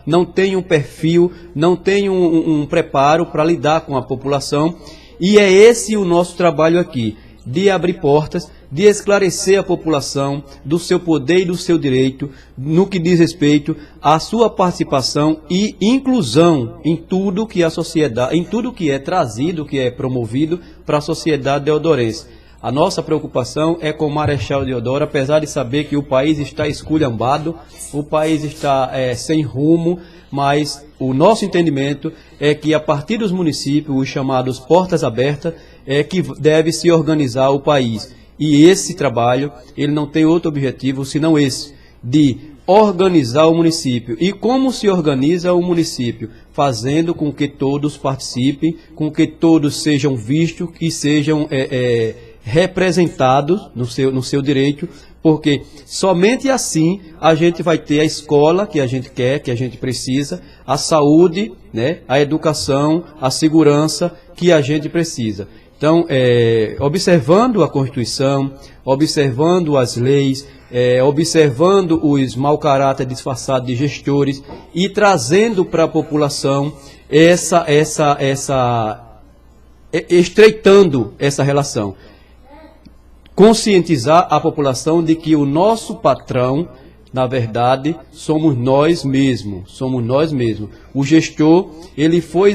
não têm um perfil, não têm um preparo para lidar com a população, e é esse o nosso trabalho aqui, de abrir portas, de esclarecer a população do seu poder e do seu direito no que diz respeito à sua participação e inclusão em tudo que a sociedade, em tudo que é trazido, que é promovido para a sociedade deodorense. A nossa preocupação é com o Marechal Deodoro, apesar de saber que o país está esculhambado, o país está sem rumo, mas o nosso entendimento é que a partir dos municípios, os chamados portas abertas, é que deve se organizar o país. E esse trabalho, ele não tem outro objetivo senão esse, de organizar o município. E como se organiza o município? Fazendo com que todos participem, com que todos sejam vistos e sejam representados no seu direito, porque somente assim a gente vai ter a escola que a gente quer, que a gente precisa, a saúde, né, a educação, a segurança que a gente precisa. Então, observando a Constituição, observando as leis, observando os mau caráter disfarçados de gestores e trazendo para a população estreitando essa relação. Conscientizar a população de que o nosso patrão, na verdade, somos nós mesmos. O gestor, ele foi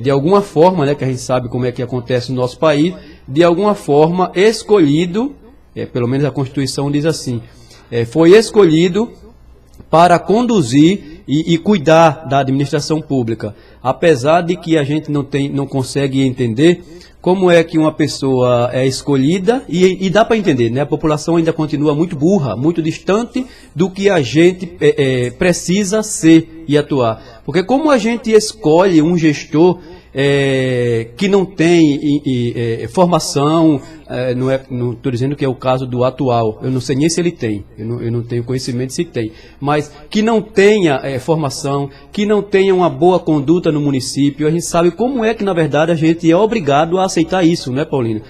de alguma forma, né, que a gente sabe como é que acontece no nosso país, de alguma forma escolhido, pelo menos a Constituição diz assim, foi escolhido para conduzir e cuidar da administração pública. Apesar de que a gente não consegue entender como é que uma pessoa é escolhida, e dá para entender, né? A população ainda continua muito burra, muito distante do que a gente precisa ser e atuar. Porque como a gente escolhe um gestor que não tem formação, não estou dizendo que é o caso do atual, eu não sei nem se ele tem, eu não tenho conhecimento se tem, mas que não tenha formação, que não tenha uma boa conduta no município, a gente sabe como é que na verdade a gente é obrigado a aceitar isso, né, Paulino?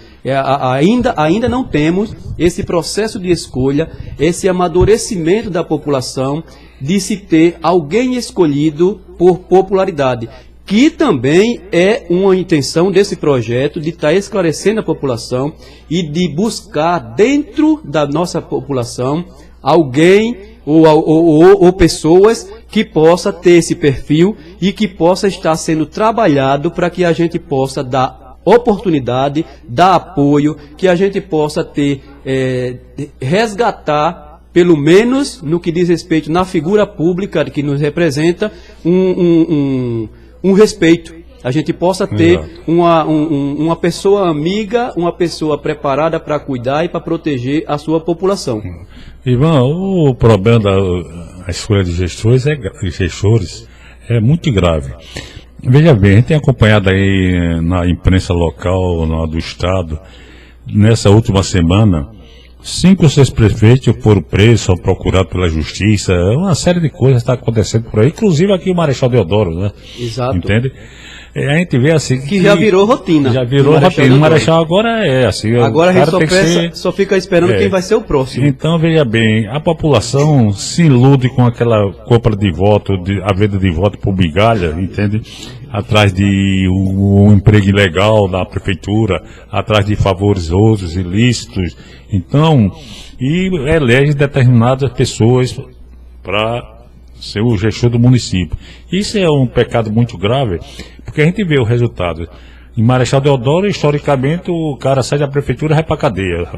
Ainda não temos esse processo de escolha, esse amadurecimento da população de se ter alguém escolhido por popularidade, que também é uma intenção desse projeto de estar esclarecendo a população e de buscar dentro da nossa população alguém ou pessoas que possa ter esse perfil e que possa estar sendo trabalhado para que a gente possa dar oportunidade, dar apoio, que a gente possa ter, resgatar, pelo menos no que diz respeito na figura pública que nos representa, um respeito, a gente possa ter uma pessoa amiga, uma pessoa preparada para cuidar e para proteger a sua população. Ivan, o problema da escolha de gestores é muito grave. Veja bem, a gente tem acompanhado aí na imprensa local do estado, nessa última semana, 5 ou 6 prefeitos foram presos ou procurados pela justiça, uma série de coisas está acontecendo por aí, inclusive aqui o Marechal Deodoro, né? Exato. Entende? A gente vê assim que já virou rotina. Já virou rotina. O Marechal agora é assim. Agora a gente só fica esperando quem vai ser o próximo. Então, veja bem, a população se ilude com aquela compra de voto, a venda de voto por migalha, entende? Atrás de um emprego ilegal da prefeitura, atrás de favores outros, ilícitos. Então, e elege determinadas pessoas para ser o gestor do município. Isso é um pecado muito grave, porque a gente vê o resultado. Em Marechal Deodoro, historicamente, o cara sai da prefeitura e vai para a cadeia.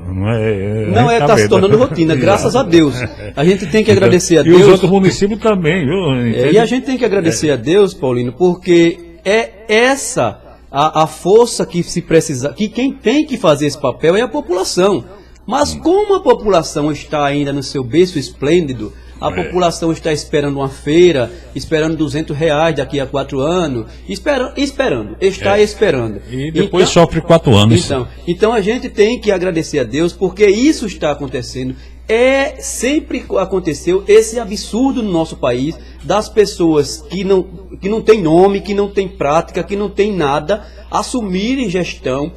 Está se tornando rotina, graças a Deus. A gente tem que agradecer a Deus. E os outros municípios também, viu? E a gente tem que agradecer a Deus, Paulino, porque é essa a força que se precisa, que quem tem que fazer esse papel é a população. Mas como a população está ainda no seu berço esplêndido, a população está esperando uma feira, esperando R$200 daqui a 4 anos, esperando. E depois sofre 4 anos. Então a gente tem que agradecer a Deus, porque isso está acontecendo. Sempre aconteceu esse absurdo no nosso país, das pessoas que não têm nome, que não têm prática, que não têm nada, assumirem gestão,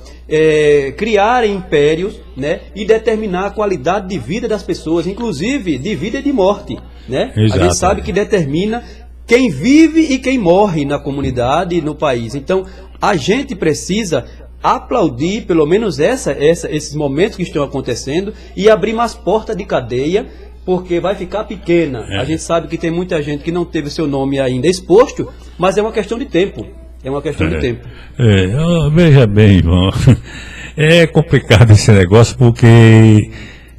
criarem impérios, né, e determinar a qualidade de vida das pessoas, inclusive de vida e de morte, né? A gente sabe que determina quem vive e quem morre na comunidade e no país. Então, a gente precisa aplaudir pelo menos esses momentos que estão acontecendo e abrir mais portas de cadeia, porque vai ficar pequena. A gente sabe que tem muita gente que não teve seu nome ainda exposto, mas é uma questão de tempo. É uma questão de tempo. Veja bem, irmão, É complicado esse negócio porque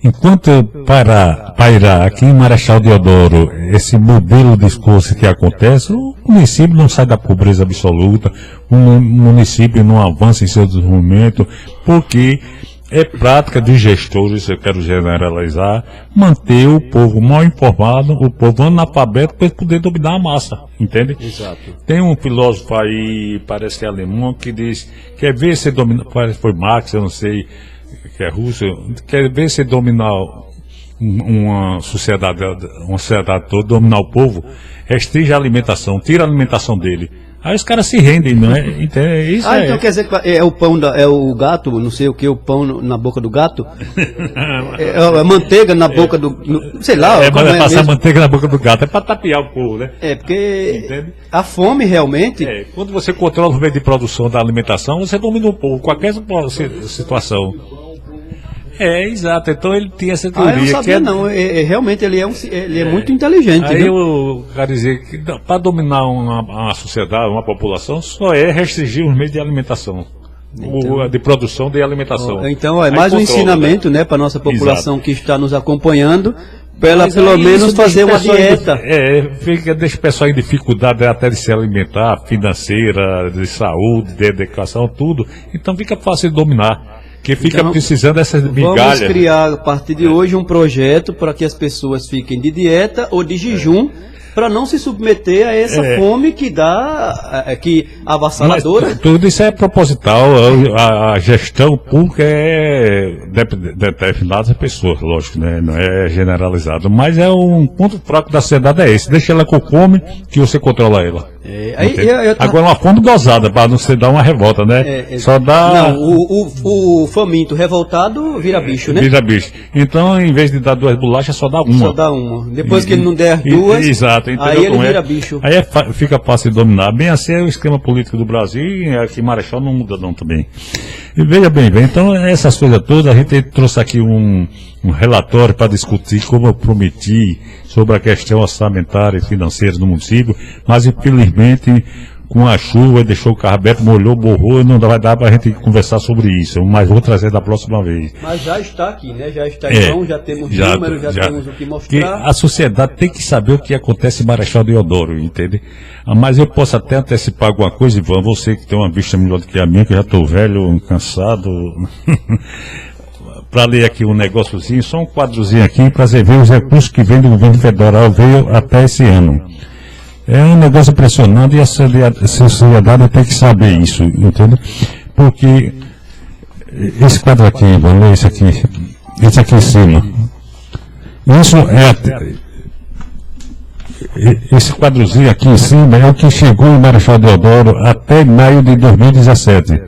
enquanto pairá aqui em Marechal Deodoro esse modelo de discurso que acontece, o município não sai da pobreza absoluta, o município não avança em seu desenvolvimento, porque é prática de gestores, eu quero generalizar, manter o povo mal informado, o povo analfabeto, para poder dominar a massa, entende? Exato. Tem um filósofo aí, parece que é alemão, que diz, quer ver se dominar, parece que foi Marx, eu não sei, que é russo, quer ver se dominar uma sociedade toda, dominar o povo, restringe a alimentação, tira a alimentação dele. Aí os caras se rendem, não é? Isso então quer dizer que é o pão, é o gato, não sei o que, o pão na boca do gato? é a manteiga na boca do... sei lá. Mas passar manteiga na boca do gato, é para tapear o povo, né? Porque entende? A fome realmente... quando você controla o meio de produção da alimentação, você domina o povo, qualquer situação. Exato, então ele tinha essa teoria. Eu não sabia não, realmente ele é muito inteligente. Aí eu quero dizer que para dominar uma sociedade, uma população, só é restringir os meios de alimentação, de produção de alimentação. Então é mais um ensinamento, né, para a nossa população que está nos acompanhando, pelo menos fazer uma dieta. Deixa o pessoal em dificuldade até de se alimentar, financeira, de saúde, de educação, tudo. Então fica fácil de dominar. Que fica precisando dessas migalhas. Vamos criar, a partir de hoje, um projeto para que as pessoas fiquem de dieta ou de jejum, para não se submeter a essa fome que dá, avassaladora. Mas tudo isso é proposital, a gestão pública é determinada pessoas, lógico, né? Não é generalizado, mas é um ponto fraco da sociedade, é esse, deixa ela com fome que você controla ela. Agora uma fome dosada, para não se dar uma revolta, né? Só dá... Não, o faminto revoltado vira bicho, né? Vira bicho. Então, em vez de dar 2 bolachas, só dá uma. Só dá uma. Depois que ele não der 2, exato, aí ele vira bicho. Aí fica fácil de dominar. Bem assim é o esquema político do Brasil, e aqui em Marechal não muda não também. E veja bem, então essas coisas todas, a gente trouxe aqui um relatório para discutir, como eu prometi, sobre a questão orçamentária e financeira do município, mas infelizmente com a chuva deixou o carro aberto, molhou, borrou, e não vai dar para a gente conversar sobre isso, mas vou trazer da próxima vez. Mas já está aqui, né? Já está em mão, já temos números, já temos o que mostrar. A sociedade tem que saber o que acontece em Marechal Deodoro, entende? Mas eu posso até antecipar alguma coisa, Ivan, você que tem uma vista melhor do que a minha, que eu já estou velho, cansado... para ler aqui um negóciozinho, só um quadrozinho aqui, para você ver os recursos que vem do governo federal, veio até esse ano. É um negócio impressionante e a sociedade tem que saber isso, entende? Porque esse quadro aqui, vamos ler esse aqui em cima. Isso esse quadrozinho aqui em cima é o que chegou em Marechal Deodoro até maio de 2017.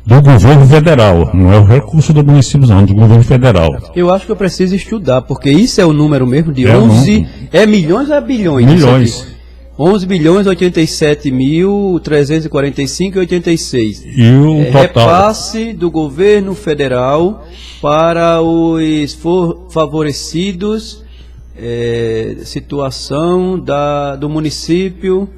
Do governo federal, não é o recurso do município, não, do governo federal. Eu acho que eu preciso estudar, porque isso é o número mesmo de 11... milhões ou é bilhões? Milhões. 11 bilhões 87.345,86. E o total? Repasse do governo federal para os favorecidos, situação do município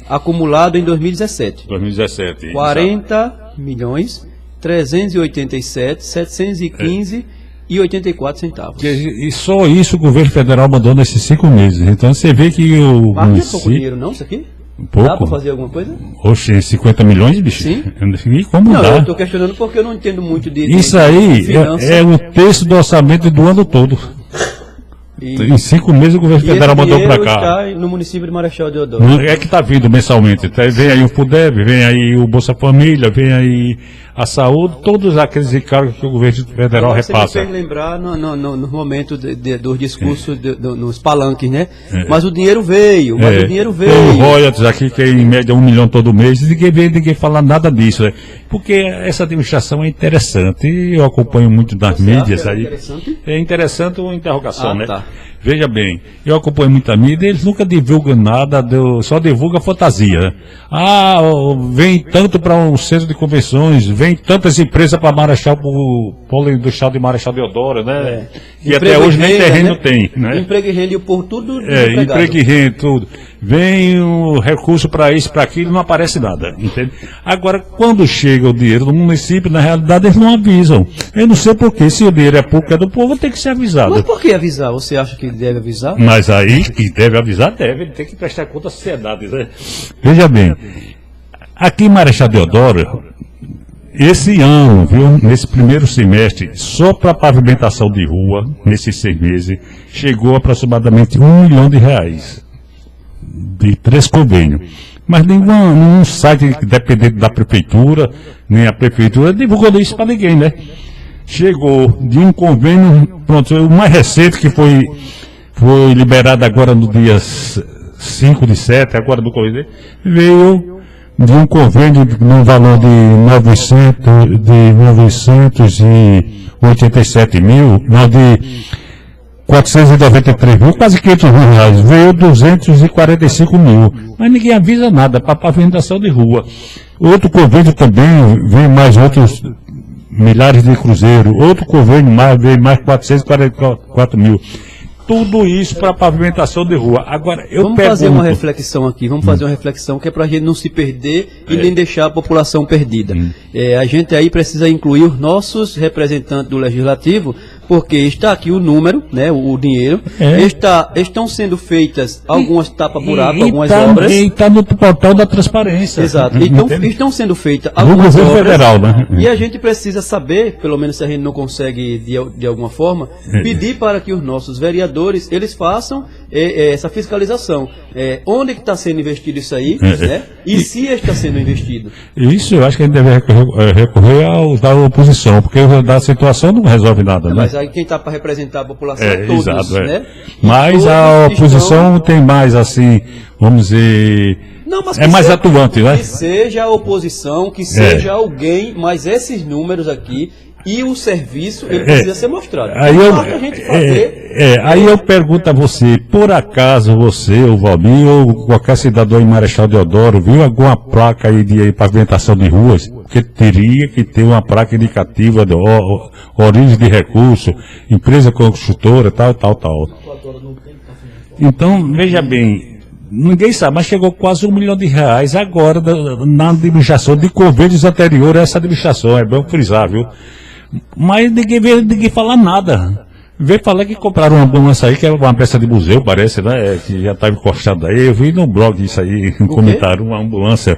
acumulado em 2017. 2017. 40 milhões 387.715,84 centavos. E só isso o governo federal mandou nesses 5 meses. Então você vê que o município... Não é pouco dinheiro não, isso aqui? Pouco? Dá para fazer alguma coisa? Oxe, 50 milhões, bicho? Sim. E como não, dá? eu estou questionando porque eu não entendo muito de isso aí é o terço do orçamento do ano todo. Em 5 meses o governo federal mandou para cá. Está no município de Marechal Deodoro. É que está vindo mensalmente. Vem aí o FUDEB, vem aí o Bolsa Família, vem aí a saúde, todos aqueles encargos que o governo federal repassa. Você me fez lembrar no momento dos discursos, nos palanques, né? Mas o dinheiro veio, o dinheiro veio. Tem o royalties aqui, que é em média 1 milhão todo mês, e ninguém fala nada disso, né? Porque essa administração é interessante, e eu acompanho muito nas mídias aí. Interessante? É interessante uma interrogação, né? Tá. Veja bem, eu acompanho muita mídia, eles nunca divulgam nada, só divulgam fantasia, né? Vem tanto para um centro de convenções, vem tantas empresas para Marechal, para o polo industrial de Marechal Deodoro, né? que até hoje nem terreno tem, né? Emprego e renda e o povo tudo emprego e renda, tudo. Vem o recurso para isso, para aquilo, não aparece nada, entende? Agora, quando chega o dinheiro do município, na realidade eles não avisam. Eu não sei porquê, se o dinheiro é pouco, é do povo, tem que ser avisado. Mas por que avisar? Você acha que ele deve avisar? Mas aí, que deve avisar, deve, ele tem que prestar conta à sociedade, né? Veja bem, aqui em Marechal Deodoro, esse ano, viu, nesse primeiro semestre, só para pavimentação de rua, nesses 6 meses, chegou aproximadamente R$1 milhão de 3 convênios. Mas nenhum site dependente da prefeitura, nem a prefeitura, divulgou isso para ninguém, né? Chegou de um convênio, pronto, o mais recente que foi liberado agora no dia 5/7, agora do Correio, veio de um convênio no valor de 987 mil, não, de 493 mil, quase 500 mil reais, veio 245 mil, mas ninguém avisa nada para pavimentação de rua. Outro convênio também, vem mais outros milhares de cruzeiros, outro convênio veio mais 444 mil. Tudo isso para pavimentação de rua. Agora, vamos fazer uma reflexão aqui, vamos fazer uma reflexão que é para a gente não se perder e nem deixar a população perdida. A gente aí precisa incluir os nossos representantes do Legislativo, porque está aqui o número, né, o dinheiro, estão sendo feitas algumas tapa-buraco, algumas obras. E está no portal da transparência. Exato, então estão sendo feitas algumas obras, federal, né? E a gente precisa saber, pelo menos se a gente não consegue de alguma forma, pedir para que os nossos vereadores eles façam essa fiscalização. Onde que está sendo investido isso aí, né? E se está sendo investido. Isso eu acho que a gente deve recorrer da oposição, porque da situação não resolve nada, né? Mas aí quem está para representar a população é todos, exato, né? Mas todos a oposição tem mais, assim, vamos dizer... Não, mas mais atuante, né? Que seja a oposição, que seja alguém, mas esses números aqui... E o serviço, ele precisa ser mostrado. Aí eu pergunto a você, por acaso você, o Valmir, ou qualquer cidadão em Marechal Deodoro, viu alguma placa aí de pavimentação de ruas? Porque teria que ter uma placa indicativa de origem de recurso, empresa construtora, tal. Então, veja bem, ninguém sabe, mas chegou quase R$1 milhão agora na administração de convênios anteriores a essa administração, é bom frisar, viu? Mas ninguém fala nada. Veio falar que compraram uma ambulância aí, que é uma peça de museu, parece, né? Que já estava encostada aí. Eu vi no blog isso aí, um comentário, uma ambulância.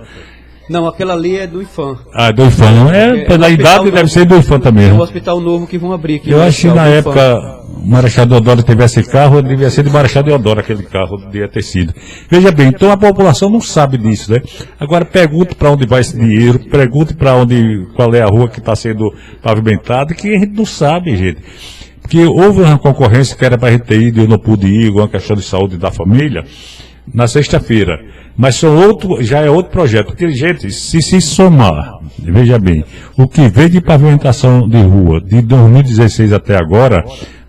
Não, aquela ali é do IFAM. Ah, do IFAM. Pela idade deve ser do IFAM também. É um hospital novo que vão abrir aqui. Eu acho que na época o Marechal Deodoro tivesse carro, devia ser de Marechal Deodoro, aquele carro devia ter sido. Veja bem, então a população não sabe disso, né? Agora pergunte para onde vai esse dinheiro, pergunte para qual é a rua que está sendo pavimentada, que a gente não sabe, gente. Porque houve uma concorrência que era para a gente ter ido, eu não pude ir, uma questão de saúde da família, na sexta-feira. Mas já é outro projeto. Porque, gente, se somar, veja bem, o que veio de pavimentação de rua de 2016 até agora,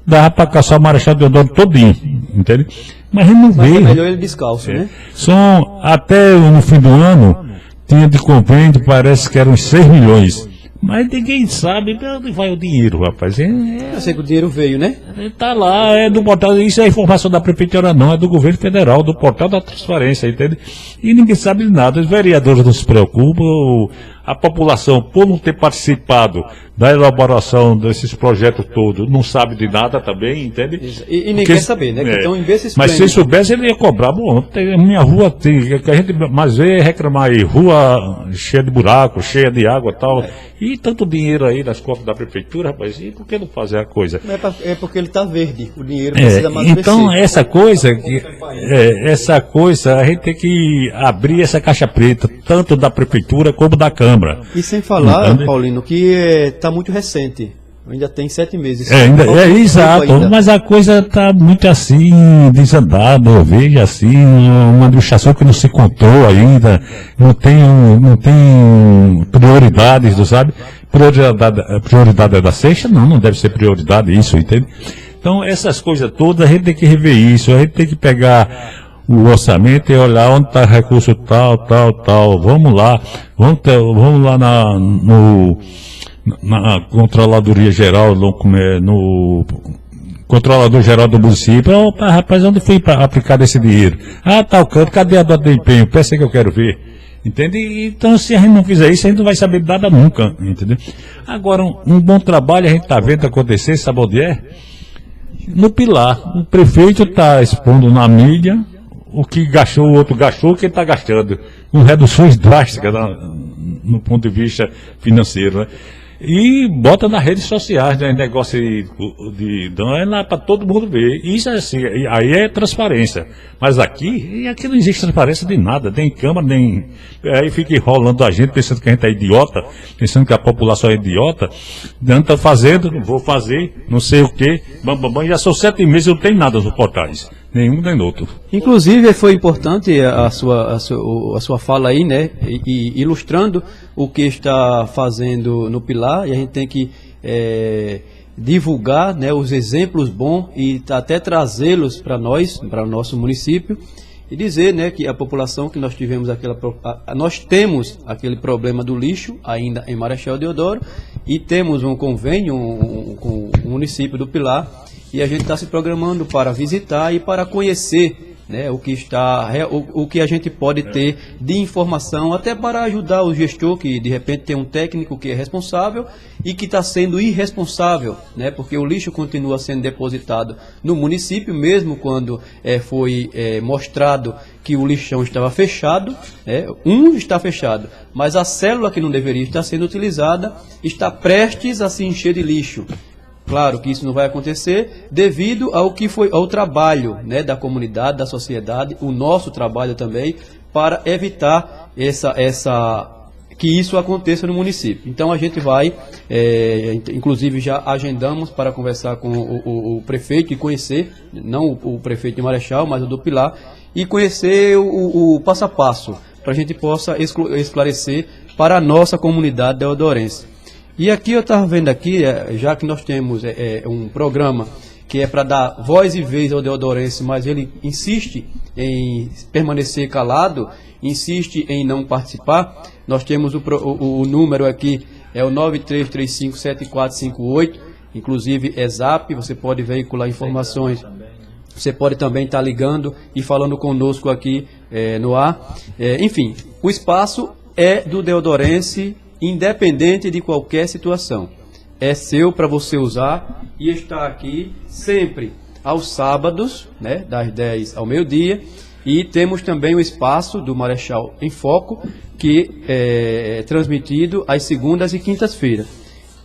dava para caçar o Marechal Deodoro todinho, entende? Mas ele não veio. É melhor ele descalço, né? Até no fim do ano, tinha de convênio, parece que eram 6 milhões. Mas ninguém sabe onde vai o dinheiro, rapaz. Eu sei que o dinheiro veio, né? Está lá, é do portal, isso é informação da prefeitura não, é do governo federal, do portal da transparência, entende? E ninguém sabe de nada, os vereadores não se preocupam, a população, por não ter participado da elaboração desses projetos todos, não sabe de nada também, entende? E nem quer saber, né? Então, em vez de mas se soubesse, ele ia cobrar. Bom, minha rua tem, que a gente mais vê é reclamar aí, rua cheia de buraco, cheia de água e tal, e tanto dinheiro aí nas contas da prefeitura, rapaz, e por que não fazer a coisa? É porque ele está verde, o dinheiro precisa amadurecer. Então, essa coisa, a gente tem que abrir essa caixa preta, tanto da prefeitura como da Câmara. E sem falar, Paulino, que está muito recente. Ainda tem 7 meses. Exato, ainda. Mas a coisa está muito assim, desandada, eu vejo assim, uma administração que não se contou ainda, não tem prioridades, não sabe? Prioridade é da sexta? Não deve ser prioridade isso, entende? Então, essas coisas todas, a gente tem que rever isso, a gente tem que pegar o orçamento e olhar onde está recurso tal. Vamos lá na Controladoria Geral, controlador geral do município, opa, rapaz, onde foi aplicado esse dinheiro? Ah, tal canto, cadê a nota de empenho? Peça que eu quero ver. Entende? Então, se a gente não fizer isso, a gente não vai saber nada nunca, entendeu? Agora, um bom trabalho a gente está vendo acontecer, sabe onde é? No Pilar. O prefeito está expondo na mídia o que gastou, o outro gastou, o que ele está gastando, com reduções drásticas no ponto de vista financeiro, né? E bota nas redes sociais, né, negócio não é lá para todo mundo ver. Isso é assim, aí é transparência. Mas aqui não existe transparência de nada, nem Câmara, nem. Aí fica enrolando a gente, pensando que a gente é idiota, pensando que a população é idiota. Não está fazendo, não vou fazer, não sei o quê, já são 7 meses e não tem nada nos portais. Nenhum nem outro. Inclusive, foi importante a sua fala aí, né? E ilustrando o que está fazendo no Pilar, e a gente tem que divulgar, né, os exemplos bons e até trazê-los para nós, para o nosso município, e dizer, né, que a população que nós tivemos nós temos aquele problema do lixo ainda em Marechal Deodoro, e temos um convênio com o município do Pilar. E a gente está se programando para visitar e para conhecer, né, o que a gente pode ter de informação, até para ajudar o gestor, que de repente tem um técnico que é responsável e que está sendo irresponsável, né, porque o lixo continua sendo depositado no município, mesmo quando foi mostrado que o lixão estava fechado, está fechado, mas a célula que não deveria estar sendo utilizada está prestes a se encher de lixo. Claro que isso não vai acontecer devido ao trabalho, né, da comunidade, da sociedade, o nosso trabalho também, para evitar que isso aconteça no município. Então a gente vai, inclusive já agendamos para conversar com o prefeito e conhecer, não o prefeito de Marechal, mas o do Pilar, e conhecer o passo a passo, para a gente possa esclarecer para a nossa comunidade deodorense. E aqui eu estava vendo aqui, já que nós temos um programa que é para dar voz e vez ao deodorense, mas ele insiste em permanecer calado, insiste em não participar, nós temos o número aqui, é o 93357458, inclusive é Zap, você pode veicular informações, você pode também estar ligando e falando conosco aqui no ar. Enfim, o espaço é do deodorense, independente de qualquer situação. É seu para você usar e está aqui sempre aos sábados, né, das 10 ao meio-dia, e temos também o espaço do Marechal em Foco, que é transmitido às segundas e quintas-feiras.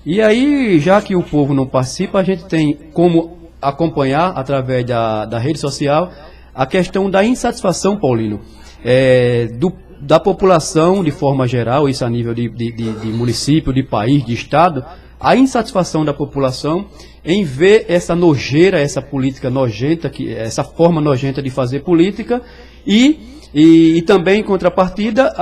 E aí, já que o povo não participa, a gente tem como acompanhar através da rede social a questão da insatisfação, Paulino, da população de forma geral, isso a nível de município, de país, de estado, a insatisfação da população em ver essa nojeira, essa política nojenta, essa forma nojenta de fazer política, e também em contrapartida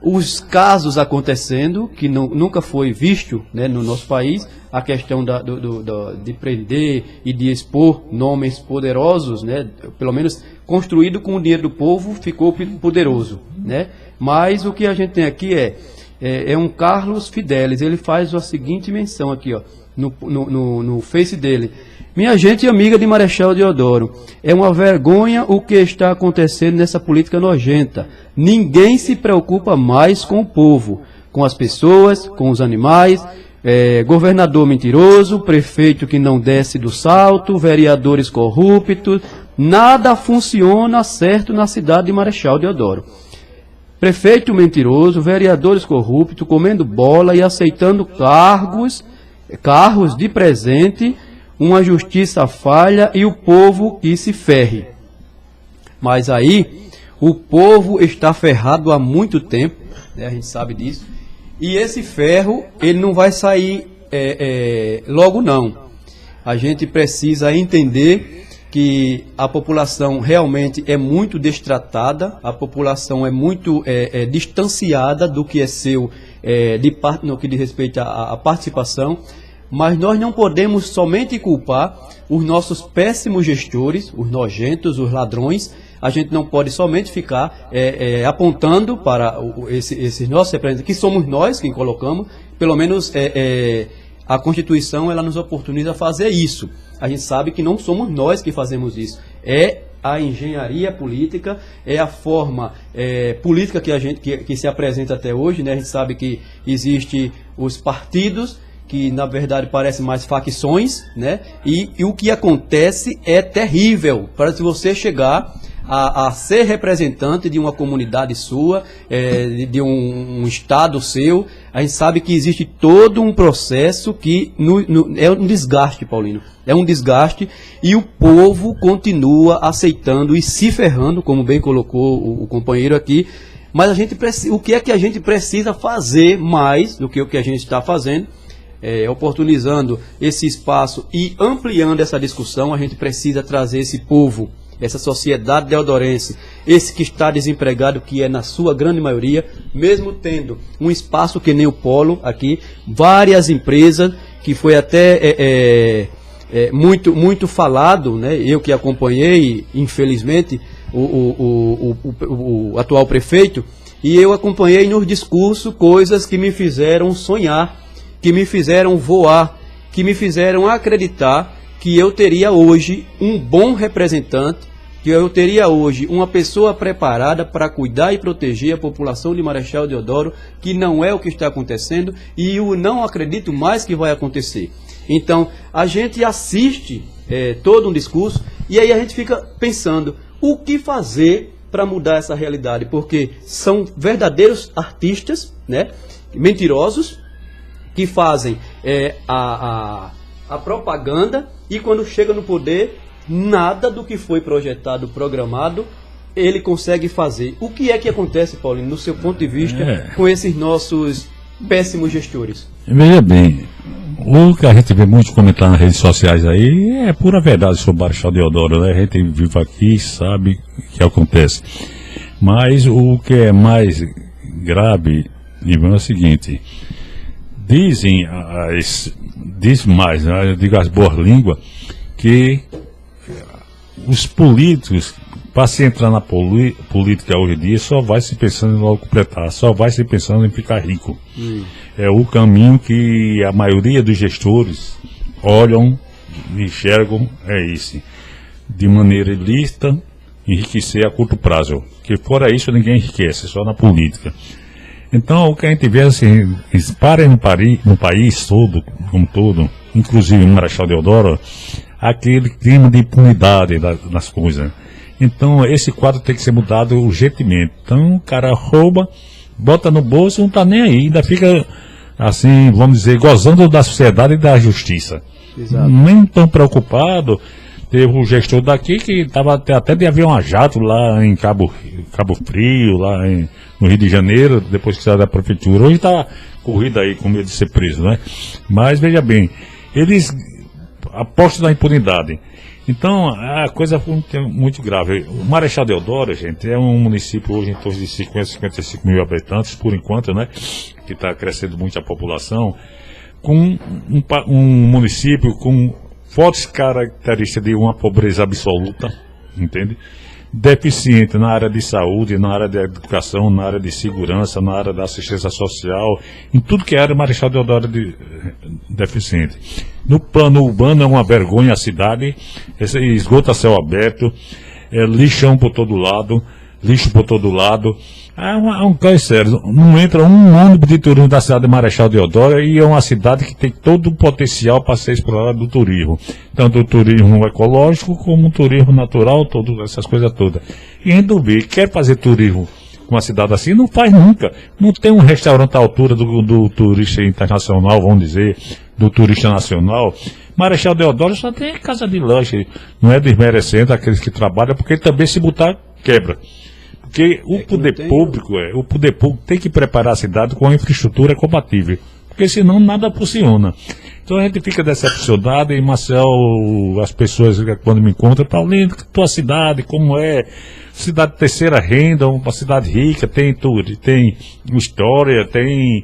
os casos acontecendo, que nunca foi visto, né, no nosso país, a questão de prender e de expor nomes poderosos, né, pelo menos construído com o dinheiro do povo, ficou poderoso, né? Mas o que a gente tem aqui é um Carlos Fidelis, ele faz a seguinte menção aqui, ó, no Face dele: minha gente amiga de Marechal Deodoro, é uma vergonha o que está acontecendo nessa política nojenta. Ninguém se preocupa mais com o povo, com as pessoas, com os animais. Governador mentiroso, prefeito que não desce do salto, vereadores corruptos, nada funciona certo na cidade de Marechal Deodoro. Prefeito mentiroso, vereadores corruptos, comendo bola e aceitando carros de presente, uma justiça falha e o povo que se ferre. Mas aí, o povo está ferrado há muito tempo, né, a gente sabe disso, e esse ferro, ele não vai sair logo não. A gente precisa entender que a população realmente é muito destratada, a população é muito distanciada do que é seu, no que diz respeito à participação, mas nós não podemos somente culpar os nossos péssimos gestores, os nojentos, os ladrões. A gente não pode somente ficar apontando para esses nossos representantes, que somos nós quem colocamos, pelo menos a Constituição ela nos oportuniza fazer isso. A gente sabe que não somos nós que fazemos isso. É a engenharia política, é a forma política que se apresenta até hoje, né? A gente sabe que existe os partidos, que na verdade parecem mais facções, né? E o que acontece é terrível para se você chegar a ser representante de uma comunidade sua, de um estado seu. A gente sabe que existe todo um processo que é um desgaste, Paulino. É um desgaste e o povo continua aceitando e se ferrando, como bem colocou o companheiro aqui. Mas o que é que a gente precisa fazer mais do que o que a gente está fazendo? Oportunizando esse espaço e ampliando essa discussão, a gente precisa trazer esse povo, essa sociedade deodorense, esse que está desempregado, que é na sua grande maioria, mesmo tendo um espaço que nem o Polo aqui, várias empresas, que foi até muito falado, né? Eu que acompanhei, infelizmente, o atual prefeito, e eu acompanhei nos discursos coisas que me fizeram sonhar, que me fizeram voar, que me fizeram acreditar que eu teria hoje um bom representante, que eu teria hoje uma pessoa preparada para cuidar e proteger a população de Marechal Deodoro, que não é o que está acontecendo e eu não acredito mais que vai acontecer. Então, a gente assiste todo um discurso e aí a gente fica pensando o que fazer para mudar essa realidade, porque são verdadeiros artistas, né, mentirosos, que fazem a propaganda e quando chega no poder, nada do que foi projetado, programado, ele consegue fazer. O que é que acontece, Paulinho, no seu ponto de vista, com esses nossos péssimos gestores? Veja bem, o que a gente vê muito comentar nas redes sociais aí é pura verdade sobre o Marechal Deodoro, né? A gente vive aqui e sabe o que acontece. Mas o que é mais grave, é o seguinte: diz mais, né? Eu digo as boas línguas, que os políticos, para se entrar na política hoje em dia, só vai se pensando em logo completar, só vai se pensando em ficar rico. É o caminho que a maioria dos gestores olham, enxergam, é esse. De maneira ilícita, enriquecer a curto prazo. Que fora isso ninguém enriquece, só na política. Então, o que a gente vê assim, para no país todo, como todo, inclusive no Marechal Deodoro, aquele clima de impunidade das coisas. Então, esse quadro tem que ser mudado urgentemente. Então, o cara rouba, bota no bolso e não está nem aí, ainda fica, assim, vamos dizer, gozando da sociedade e da justiça. Exato. Nem tão preocupado. Teve um gestor daqui que estava até de avião a jato lá em Cabo Frio, lá no Rio de Janeiro, depois que saiu da prefeitura. Hoje está corrida aí com medo de ser preso, né? Mas veja bem, eles apostam na impunidade. Então a coisa foi muito grave. O Marechal Deodoro, gente, é um município hoje em torno de 55 mil habitantes, por enquanto, né? Que está crescendo muito a população, com um município com fortes características de uma pobreza absoluta, entende? Deficiente na área de saúde, na área de educação, na área de segurança, na área da assistência social, em tudo que é área Marechal Deodoro deficiente. No plano urbano é uma vergonha a cidade, esgoto a céu aberto, lixão por todo lado, lixo por todo lado. É um caso sério, não entra um ônibus de turismo da cidade de Marechal Deodoro e é uma cidade que tem todo o potencial para ser explorada do turismo. Tanto o turismo ecológico como o turismo natural, todas essas coisas todas. E ainda quer fazer turismo com uma cidade assim, não faz nunca. Não tem um restaurante à altura do turista internacional, vamos dizer, do turista nacional. Marechal Deodoro só tem casa de lanche, não é desmerecendo aqueles que trabalham, porque também se botar, quebra. Porque o poder público tem que preparar a cidade com a infraestrutura compatível, porque senão nada funciona. Então a gente fica decepcionado. Em Marcel, as pessoas quando me encontram, Paulinho, tua cidade, como é? Cidade de terceira renda, uma cidade rica, tem tudo, tem história, tem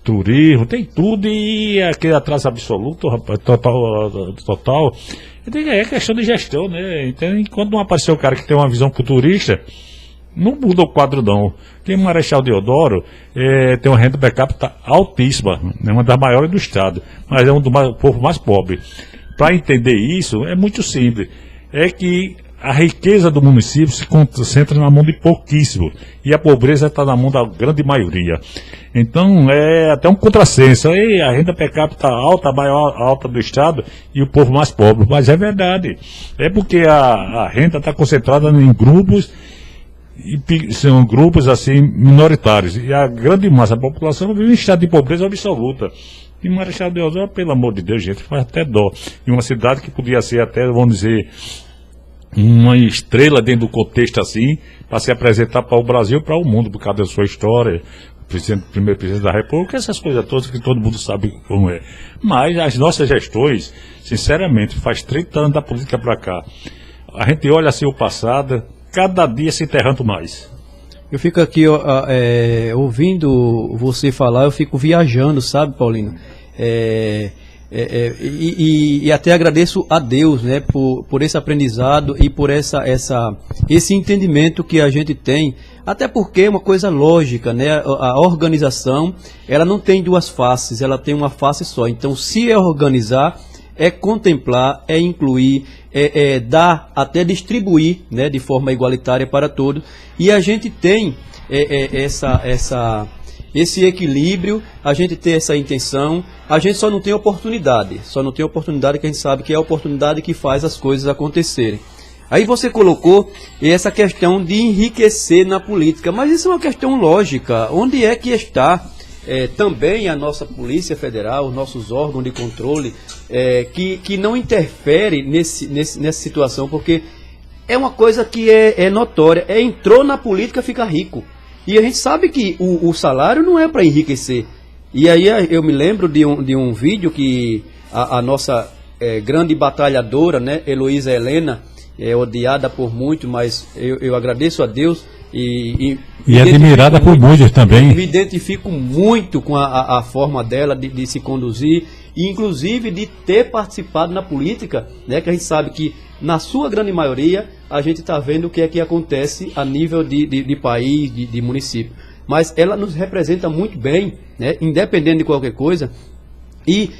turismo, tem tudo, e aquele atraso absoluto, rapaz, total. É questão de gestão, né? Então, enquanto não aparecer o cara que tem uma visão futurista, Não muda o quadro, não. Porque Marechal Deodoro tem uma renda per capita altíssima, é uma das maiores do estado, mas é um do povo mais pobre. Para entender isso, é muito simples. É que a riqueza do município se concentra na mão de pouquíssimos, e a pobreza está na mão da grande maioria. Então, é até um contrassenso. Aí, a renda per capita alta, a maior alta do estado, e o povo mais pobre. Mas é verdade. É porque a renda está concentrada em grupos, e são grupos assim minoritários. E a grande massa da população vive em estado de pobreza absoluta. E Marechal Deodoro, pelo amor de Deus, gente, faz até dó. Em uma cidade que podia ser até, vamos dizer, uma estrela dentro do contexto assim, para se apresentar para o Brasil e para o mundo, por causa da sua história, primeiro presidente da República, essas coisas todas que todo mundo sabe como é. Mas as nossas gestões, sinceramente, faz 30 anos da política para cá, a gente olha assim o passado, cada dia se enterrando mais. Eu fico aqui ouvindo você falar, eu fico viajando, sabe, Paulino? E até agradeço a Deus, né, por esse aprendizado e por esse entendimento que a gente tem, até porque é uma coisa lógica, né, a organização, ela não tem duas faces, ela tem uma face só. Então, se é organizar, é contemplar, é incluir, dar, até distribuir, né, de forma igualitária para todos. E a gente tem esse equilíbrio, a gente tem essa intenção, a gente só não tem oportunidade, que a gente sabe que é a oportunidade que faz as coisas acontecerem. Aí você colocou essa questão de enriquecer na política, mas isso é uma questão lógica. Onde é que está também a nossa Polícia Federal, os nossos órgãos de controle, que não interfere nessa situação, porque é uma coisa que é notória, entrou na política, fica rico. E a gente sabe que o salário não é para enriquecer. E aí eu me lembro de um vídeo que a nossa grande batalhadora, né, Heloísa Helena, é odiada por muitos, mas eu agradeço a Deus e admirada por muitos também. Me identifico muito com a forma dela de se conduzir, e inclusive de ter participado na política, né, que a gente sabe que na sua grande maioria a gente está vendo o que é que acontece a nível de país, de município. Mas ela nos representa muito bem, né, independente de qualquer coisa. E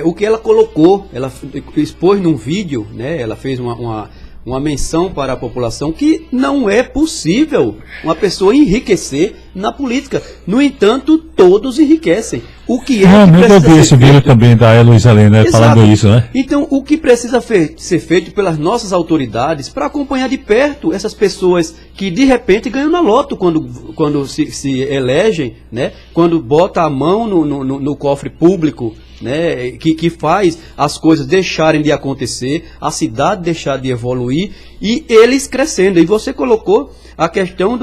o que ela colocou, ela expôs num vídeo, né, ela fez uma menção para a população que não é possível uma pessoa enriquecer na política. No entanto, todos enriquecem. O que é que precisa ser esse vídeo também da Heloísa Helena falando isso, né? Então, o que precisa ser feito pelas nossas autoridades para acompanhar de perto essas pessoas que de repente ganham na loto quando se elegem, né? Quando bota a mão no cofre público, né, que faz as coisas deixarem de acontecer, a cidade deixar de evoluir e eles crescendo. E você colocou a questão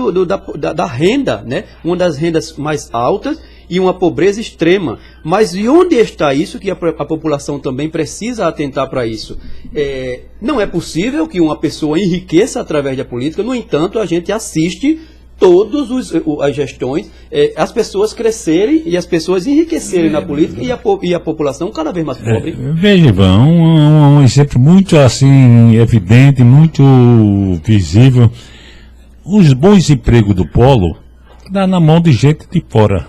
da renda, né, uma das rendas mais altas e uma pobreza extrema. Mas e onde está isso que a população também precisa atentar para isso? Não é possível que uma pessoa enriqueça através da política, no entanto, a gente assiste todas as gestões, as pessoas crescerem e as pessoas enriquecerem na política e a população cada vez mais pobre. Veja, Ivan, um exemplo muito assim evidente, muito visível. Os bons empregos do polo estão na mão de gente de fora.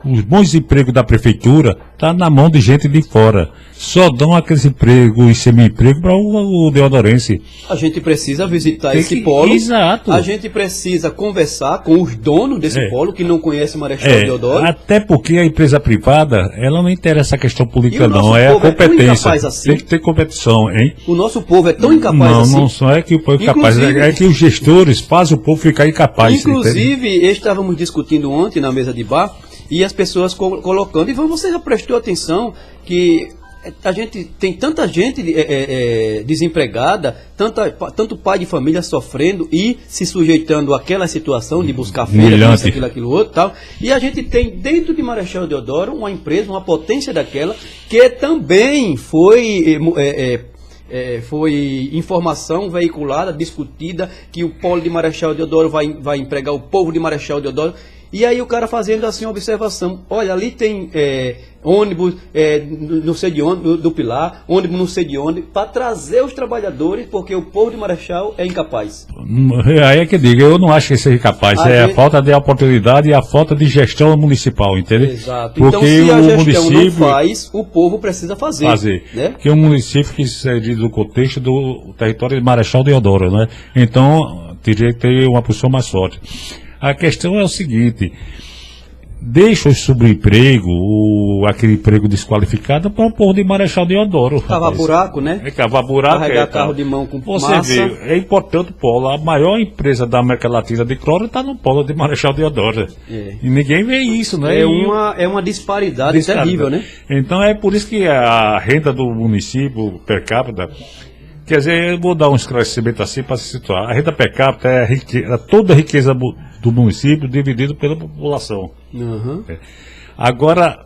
Os bons empregos da prefeitura estão na mão de gente de fora. Só dão aqueles empregos e semi-emprego para o deodorense. A gente precisa visitar esse polo. Exato. A gente precisa conversar com os donos desse polo, que não conhecem Marechal Deodoro. Até porque a empresa privada, ela não interessa a questão política, não. É a competência. Assim. Tem que ter competição, hein? O nosso povo é tão incapaz assim. Não só é que o povo é incapaz, é que os gestores fazem o povo ficar incapaz. Inclusive, estávamos discutindo ontem na mesa de bar, e as pessoas colocando, e você já prestou atenção que a gente tem tanta gente desempregada, tanto pai de família sofrendo e se sujeitando àquela situação de buscar feira, aquilo outro tal. E a gente tem dentro de Marechal Deodoro uma empresa, uma potência daquela, que também foi informação veiculada, discutida, que o polo de Marechal Deodoro vai empregar o povo de Marechal Deodoro. E aí o cara fazendo assim uma observação, olha, ali tem ônibus, não sei de onde, do Pilar, ônibus não sei de onde, para trazer os trabalhadores, porque o povo de Marechal é incapaz. Aí é que diga, eu não acho que seja incapaz, a falta de oportunidade e a falta de gestão municipal, entende? Exato. Porque então, se a gestão município não faz, o povo precisa fazer. Né? Porque o município que se diz do contexto do território de Marechal Deodoro, né? Então, teria que ter uma posição mais forte. A questão é o seguinte: deixa o subemprego, aquele emprego desqualificado, para o povo de Marechal Deodoro. Cavar buraco, né? Cavar buraco. Carregar carro de mão com você massa. Vê, é importante o polo. A maior empresa da América Latina de cloro está no polo de Marechal Deodoro. E ninguém vê isso, né? É uma disparidade terrível, né? Então é por isso que a renda do município per capita. Quer dizer, eu vou dar um esclarecimento assim para se situar. A renda per capita é toda a riqueza do município dividido pela população. Uhum. Agora,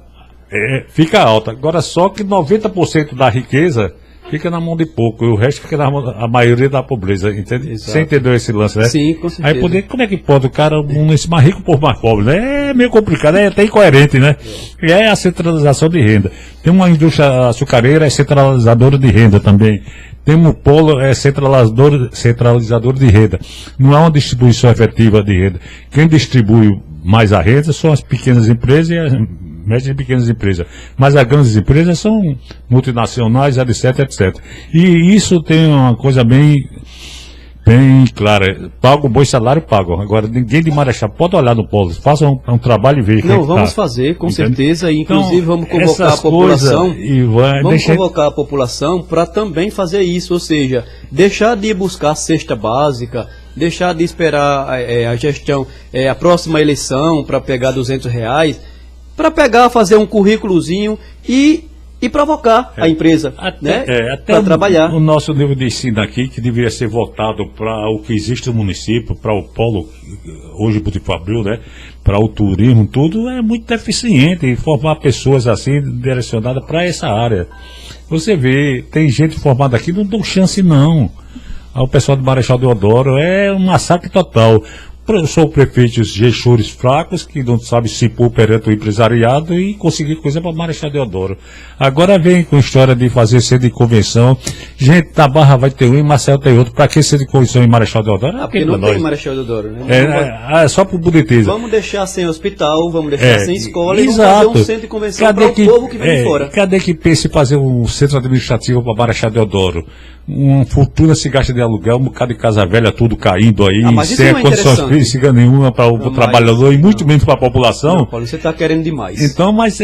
fica alta. Agora, só que 90% da riqueza fica na mão de pouco, e o resto fica a maioria da pobreza, entende? Exato. Você entendeu esse lance, né? Sim, com certeza. Aí, como é que pode o cara, município mais rico por mais pobre, né? É meio complicado, é até incoerente, né? E é a centralização de renda. Tem uma indústria açucareira, é centralizadora de renda também. Tem um polo centralizador de renda. Não há uma distribuição efetiva de renda. Quem distribui mais a renda são as pequenas empresas e as médias e pequenas empresas. Mas as grandes empresas são multinacionais, etc, etc. E isso tem uma coisa bem clara. Pago um bom salário, pago. Agora, ninguém de Marechal pode olhar no polo. Faça um trabalho e veja. Não, vamos fazer, com certeza. E, inclusive, então, vamos convocar a população. Convocar a população para também fazer isso. Ou seja, deixar de buscar cesta básica, deixar de esperar a gestão, a próxima eleição para pegar R$200, para fazer um currículozinho e provocar a empresa, né, para trabalhar. O nosso nível de ensino aqui, que deveria ser voltado para o que existe no município, para o polo, hoje Botifabril, né, para o turismo, tudo é muito deficiente, e formar pessoas assim, direcionadas para essa área. Você vê, tem gente formada aqui, não dão chance não. O pessoal do Marechal Deodoro é um massacre total. São prefeitos gestores fracos que não sabem se impor perante o empresariado e conseguir coisa para Marechal Deodoro. Agora vem com a história de fazer centro de convenção. Gente, na Barra vai ter um e Marcel tem outro. Para que centro de convenção em Marechal Deodoro? Porque não tem Marechal Deodoro, né? É só por boniteza. Vamos deixar sem hospital, vamos deixar sem escola e vamos fazer um centro de convenção para o povo que vem de fora. Cadê que pense em fazer um centro administrativo para Marechal Deodoro? Uma fortuna se gasta de aluguel, um bocado de casa velha, tudo caindo aí, sem condições físicas nenhuma para o trabalhador e muito menos para a população. Não, Paulo, você está querendo demais. Então, mas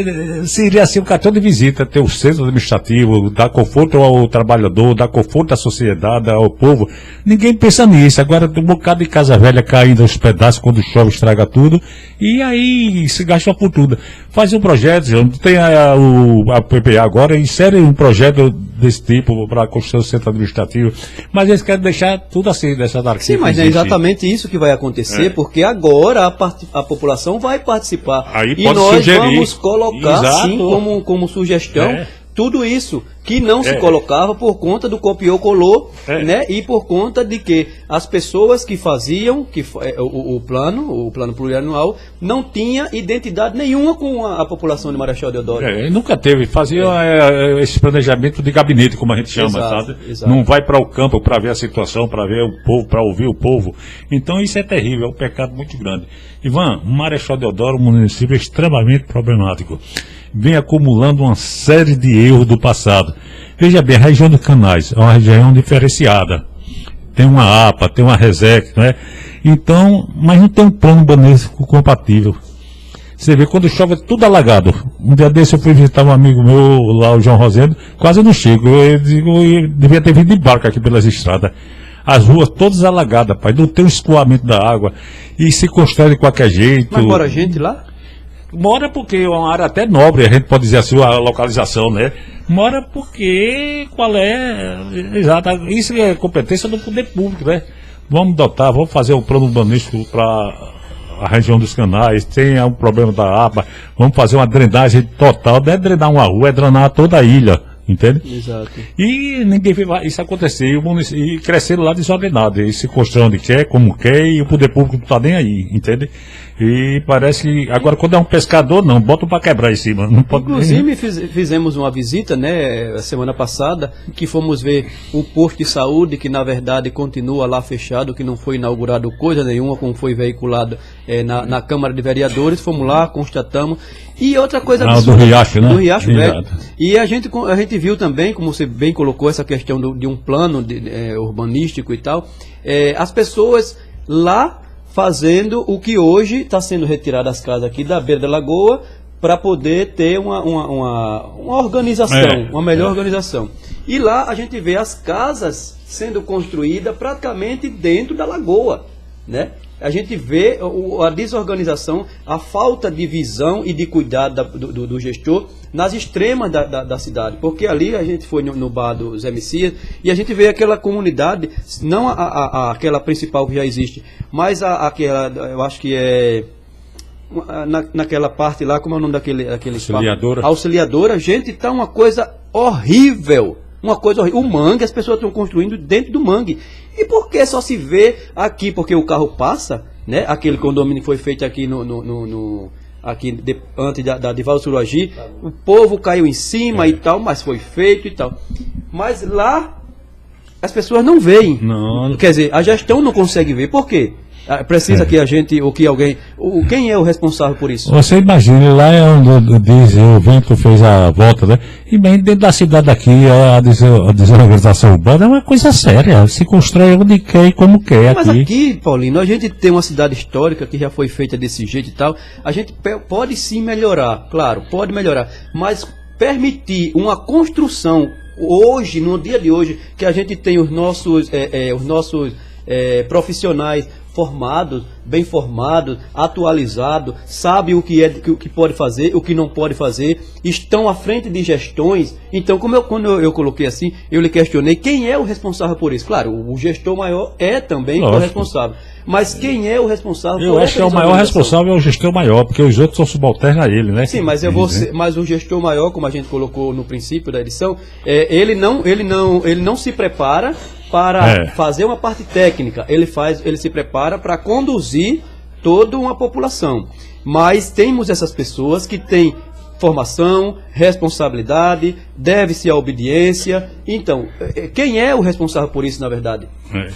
seria assim um cartão de visita, ter o centro administrativo, dar conforto ao trabalhador, dar conforto à sociedade, ao povo. Ninguém pensa nisso. Agora tem um bocado de casa velha caindo aos pedaços, quando chove estraga tudo, e aí se gasta uma fortuna. Faz um projeto, tem a PPA agora, insere um projeto desse tipo para a construção do centro administrativo, mas eles querem deixar tudo assim, dessa anarquia. Sim, mas é exatamente isso que vai acontecer, porque agora a população vai participar. Aí e pode nós sugerir. Vamos colocar, sim, como sugestão, tudo isso que não se colocava por conta do copiou-colou, né? E por conta de que as pessoas que faziam o plano plurianual não tinha identidade nenhuma com a população de Marechal Deodoro. Nunca teve, fazia esse planejamento de gabinete, como a gente chama, sabe? Exato. Não vai para o campo para ver a situação, para ver o povo, para ouvir o povo. Então isso é terrível, é um pecado muito grande. Ivan, Marechal Deodoro é um município extremamente problemático. Vem acumulando uma série de erros do passado. Veja bem, a região dos Canais é uma região diferenciada. Tem uma APA, tem uma RESEC, não é? Então, mas não tem um plano urbanístico compatível. Você vê, quando chove é tudo alagado. Um dia desse eu fui visitar um amigo meu lá, o João Rosendo, quase não chego. Eu devia ter vindo de barco aqui pelas estradas. As ruas todas alagadas, pai. Não tem um escoamento da água. E se constrói de qualquer jeito. Mas mora gente lá? Mora porque é uma área até nobre, a gente pode dizer assim, a localização, né? Mora porque, exato, isso é competência do poder público, né? Vamos vamos fazer um plano urbanístico para a região dos Canais, tem um problema da APA, vamos fazer uma drenagem total, não é drenar uma rua, é drenar toda a ilha, entende? Exato. E ninguém vê isso acontecer, e cresceram lá desordenado, e se construindo onde quer, como quer, e o poder público não está nem aí, entende? E parece que, agora quando é um pescador, não, botam para quebrar em cima. Não pode... Inclusive fizemos uma visita, né, semana passada, que fomos ver o posto de saúde, que na verdade continua lá fechado, que não foi inaugurado coisa nenhuma, como foi veiculado na Câmara de Vereadores. Fomos lá, constatamos. E outra coisa do Riacho, né? Do Riacho Velho. E a gente viu também, como você bem colocou, essa questão de um plano urbanístico e tal, as pessoas lá fazendo o que hoje está sendo retirado das casas aqui da beira da lagoa, para poder ter uma organização, uma melhor organização. E lá a gente vê as casas sendo construídas praticamente dentro da lagoa, né? A gente vê a desorganização, a falta de visão e de cuidado do gestor nas extremas da cidade. Porque ali a gente foi no bar do Zé Messias e a gente vê aquela comunidade, não aquela principal que já existe, mas aquela, eu acho que é... naquela parte lá, como é o nome daquele Auxiliadora. Auxiliadora, gente, tá uma coisa horrível. Uma coisa horrível. O mangue, as pessoas estão construindo dentro do mangue. E por que só se vê aqui? Porque o carro passa, né? Aquele condomínio que foi feito aqui antes de Valdo Suragi, o povo caiu em cima e tal, mas foi feito e tal. Mas lá as pessoas não veem. Não. Quer dizer, a gestão não consegue ver. Por quê? Precisa que a gente, ou que alguém... quem é o responsável por isso? Você imagina, lá é onde diz, o vento fez a volta, né? E bem dentro da cidade aqui, a desorganização urbana é uma coisa séria. Se constrói onde quer e como quer. Mas aqui, Paulino, a gente tem uma cidade histórica que já foi feita desse jeito e tal. A gente pode sim melhorar, claro, pode melhorar. Mas permitir uma construção hoje, no dia de hoje, que a gente tem os nossos profissionais formados, bem formados, atualizados, sabem o que pode fazer, o que não pode fazer, estão à frente de gestões. Então, quando eu coloquei assim, eu lhe questionei quem é o responsável por isso. Claro, o gestor maior é também o responsável. Mas quem é o responsável? Eu acho que é o maior responsável é o gestor maior, porque os outros são subalternos a ele, né? Sim, mas mas o gestor maior, como a gente colocou no princípio da edição, ele não se prepara para fazer uma parte técnica. Ele se prepara para conduzir toda uma população. Mas temos essas pessoas que têm formação, responsabilidade, deve-se à obediência. Então, quem é o responsável por isso, na verdade?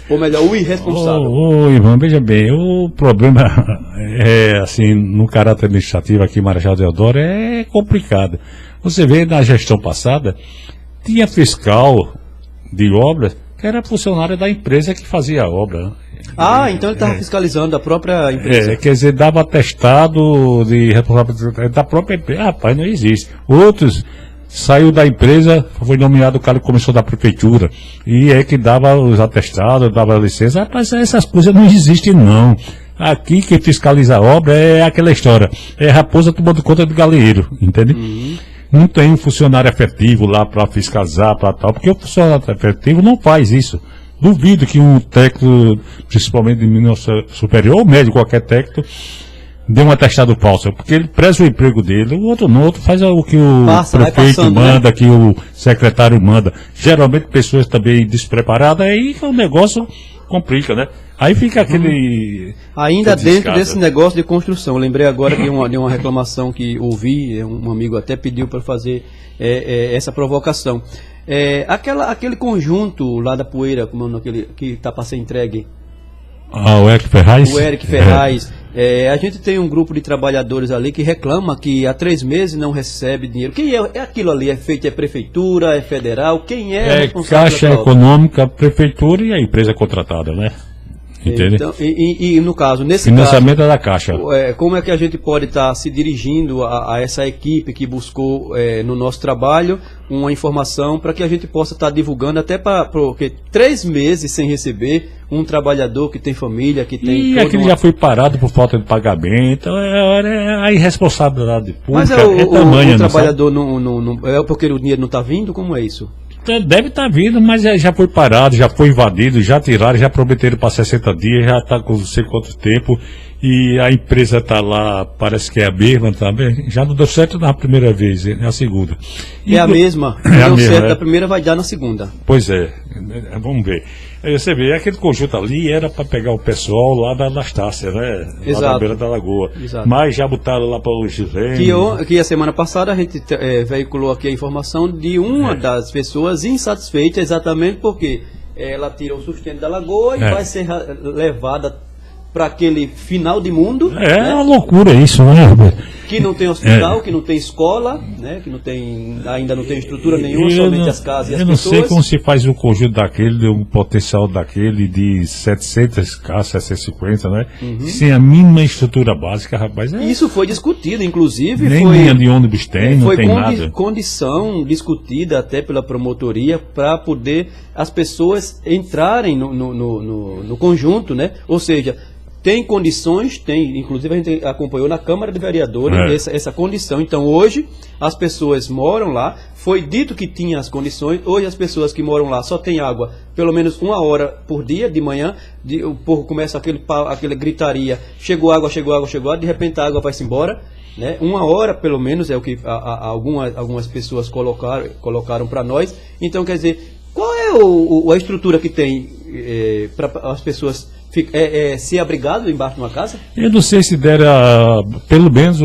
Ou melhor, o irresponsável? Ivan, veja bem, o problema assim, no caráter administrativo aqui em Marechal Deodoro é complicado. Você vê, na gestão passada, tinha fiscal de obras que era funcionário da empresa que fazia a obra. Então ele estava fiscalizando a própria empresa. Quer dizer, dava atestado de responsabilidade da própria empresa. Rapaz, não existe. Outros saiu da empresa, foi nomeado o cara que começou da prefeitura, e que dava os atestados, dava a licença. Rapaz, essas coisas não existem, não. Aqui quem fiscaliza a obra é aquela história. É raposa tomando conta do galinheiro, entende? Não tem um funcionário efetivo lá para fiscalizar, para tal, porque o funcionário efetivo não faz isso. Duvido que um técnico, principalmente de nível superior, ou médio, qualquer técnico, dê um atestado falso, porque ele preza o emprego dele, o outro faz o que o prefeito manda, que o secretário manda. Geralmente pessoas também despreparadas, aí o negócio complica, né? Aí fica aquele... Ainda dentro desse negócio de construção, eu lembrei agora de uma reclamação que ouvi, um amigo até pediu para fazer essa provocação. Aquele conjunto lá da Poeira, como é o nome, que está para ser entregue. O Eric Ferraz? O Eric Ferraz. A gente tem um grupo de trabalhadores ali que reclama que há 3 meses não recebe dinheiro. Quem é aquilo ali? É feito? É prefeitura? É federal? Quem é o responsável? Caixa Econômica, prefeitura e a empresa contratada, né? Entende? Então, e no caso, nesse financiamento caso, da Caixa. Como é que a gente pode estar se dirigindo a essa equipe que buscou no nosso trabalho uma informação para que a gente possa estar divulgando até porque 3 meses sem receber um trabalhador que tem família, que tem... E aquele já foi parado por falta de pagamento, a irresponsabilidade pública. Mas o trabalhador não é porque o dinheiro não está vindo? Como é isso? Deve estar vindo, mas já foi parado, já foi invadido, já tiraram, já prometeram para 60 dias, já está com não sei quanto tempo, e a empresa está lá, parece que é a mesma também, já não deu certo na primeira vez, é a segunda. É a mesma, é deu certo na primeira, vai dar na segunda. Pois é, vamos ver. Aí você vê, aquele conjunto ali era para pegar o pessoal lá da Anastácia, né? Exato. Lá na beira da lagoa. Exato. Mas já botaram lá para o Gilene. Que a semana passada a gente veiculou aqui a informação de uma das pessoas insatisfeita, exatamente porque ela tira o sustento da lagoa e vai ser levada para aquele final de mundo. É uma loucura isso, né, Roberto? Que não tem hospital, que não tem escola, né? Que ainda não tem estrutura nenhuma, somente as casas e as pessoas. Eu não sei como se faz um conjunto daquele, um potencial daquele de 700 casas, 750, né? Sem a mínima estrutura básica, rapaz. Isso foi discutido, inclusive. Nem linha de ônibus tem, não tem nada. Foi condição discutida até pela promotoria para poder as pessoas entrarem no conjunto, né? Ou seja, tem condições, inclusive a gente acompanhou na Câmara de Vereadores essa condição. Então hoje as pessoas moram lá, foi dito que tinha as condições, hoje as pessoas que moram lá só tem água pelo menos 1 hora por dia, de manhã, o povo começa aquele gritaria, chegou água, de repente a água vai-se embora, né? 1 hora pelo menos é o que algumas pessoas colocaram para nós. Então quer dizer, qual é a estrutura que tem para as pessoas ser abrigado embaixo de uma casa? Eu não sei se deram, pelo menos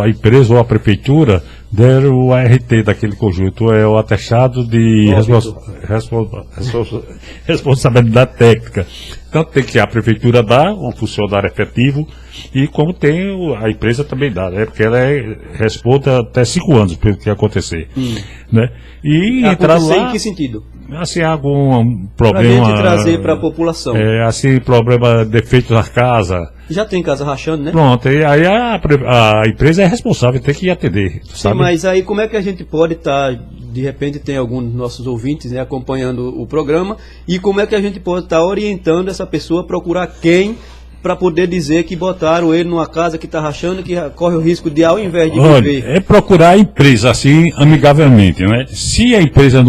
a empresa ou a prefeitura deram o ART daquele conjunto, o atestado de responsabilidade técnica. Então tem que a prefeitura dar um funcionário efetivo e como tem a empresa também dá, né? Porque ela responde até 5 anos pelo que acontecer, né? E entrar lá em que sentido? Assim, algum problema... Pra gente trazer para a população. Assim, problema, defeito na casa. Já tem casa rachando, né? Pronto, e aí a empresa é responsável, tem que atender. Sim, sabe? Mas aí como é que a gente pode estar, de repente tem algum dos nossos ouvintes, né, acompanhando o programa, e como é que a gente pode estar orientando essa pessoa a procurar quem para poder dizer que botaram ele numa casa que está rachando, que corre o risco de, ao invés de viver... É procurar a empresa, assim, amigavelmente, né? Se a empresa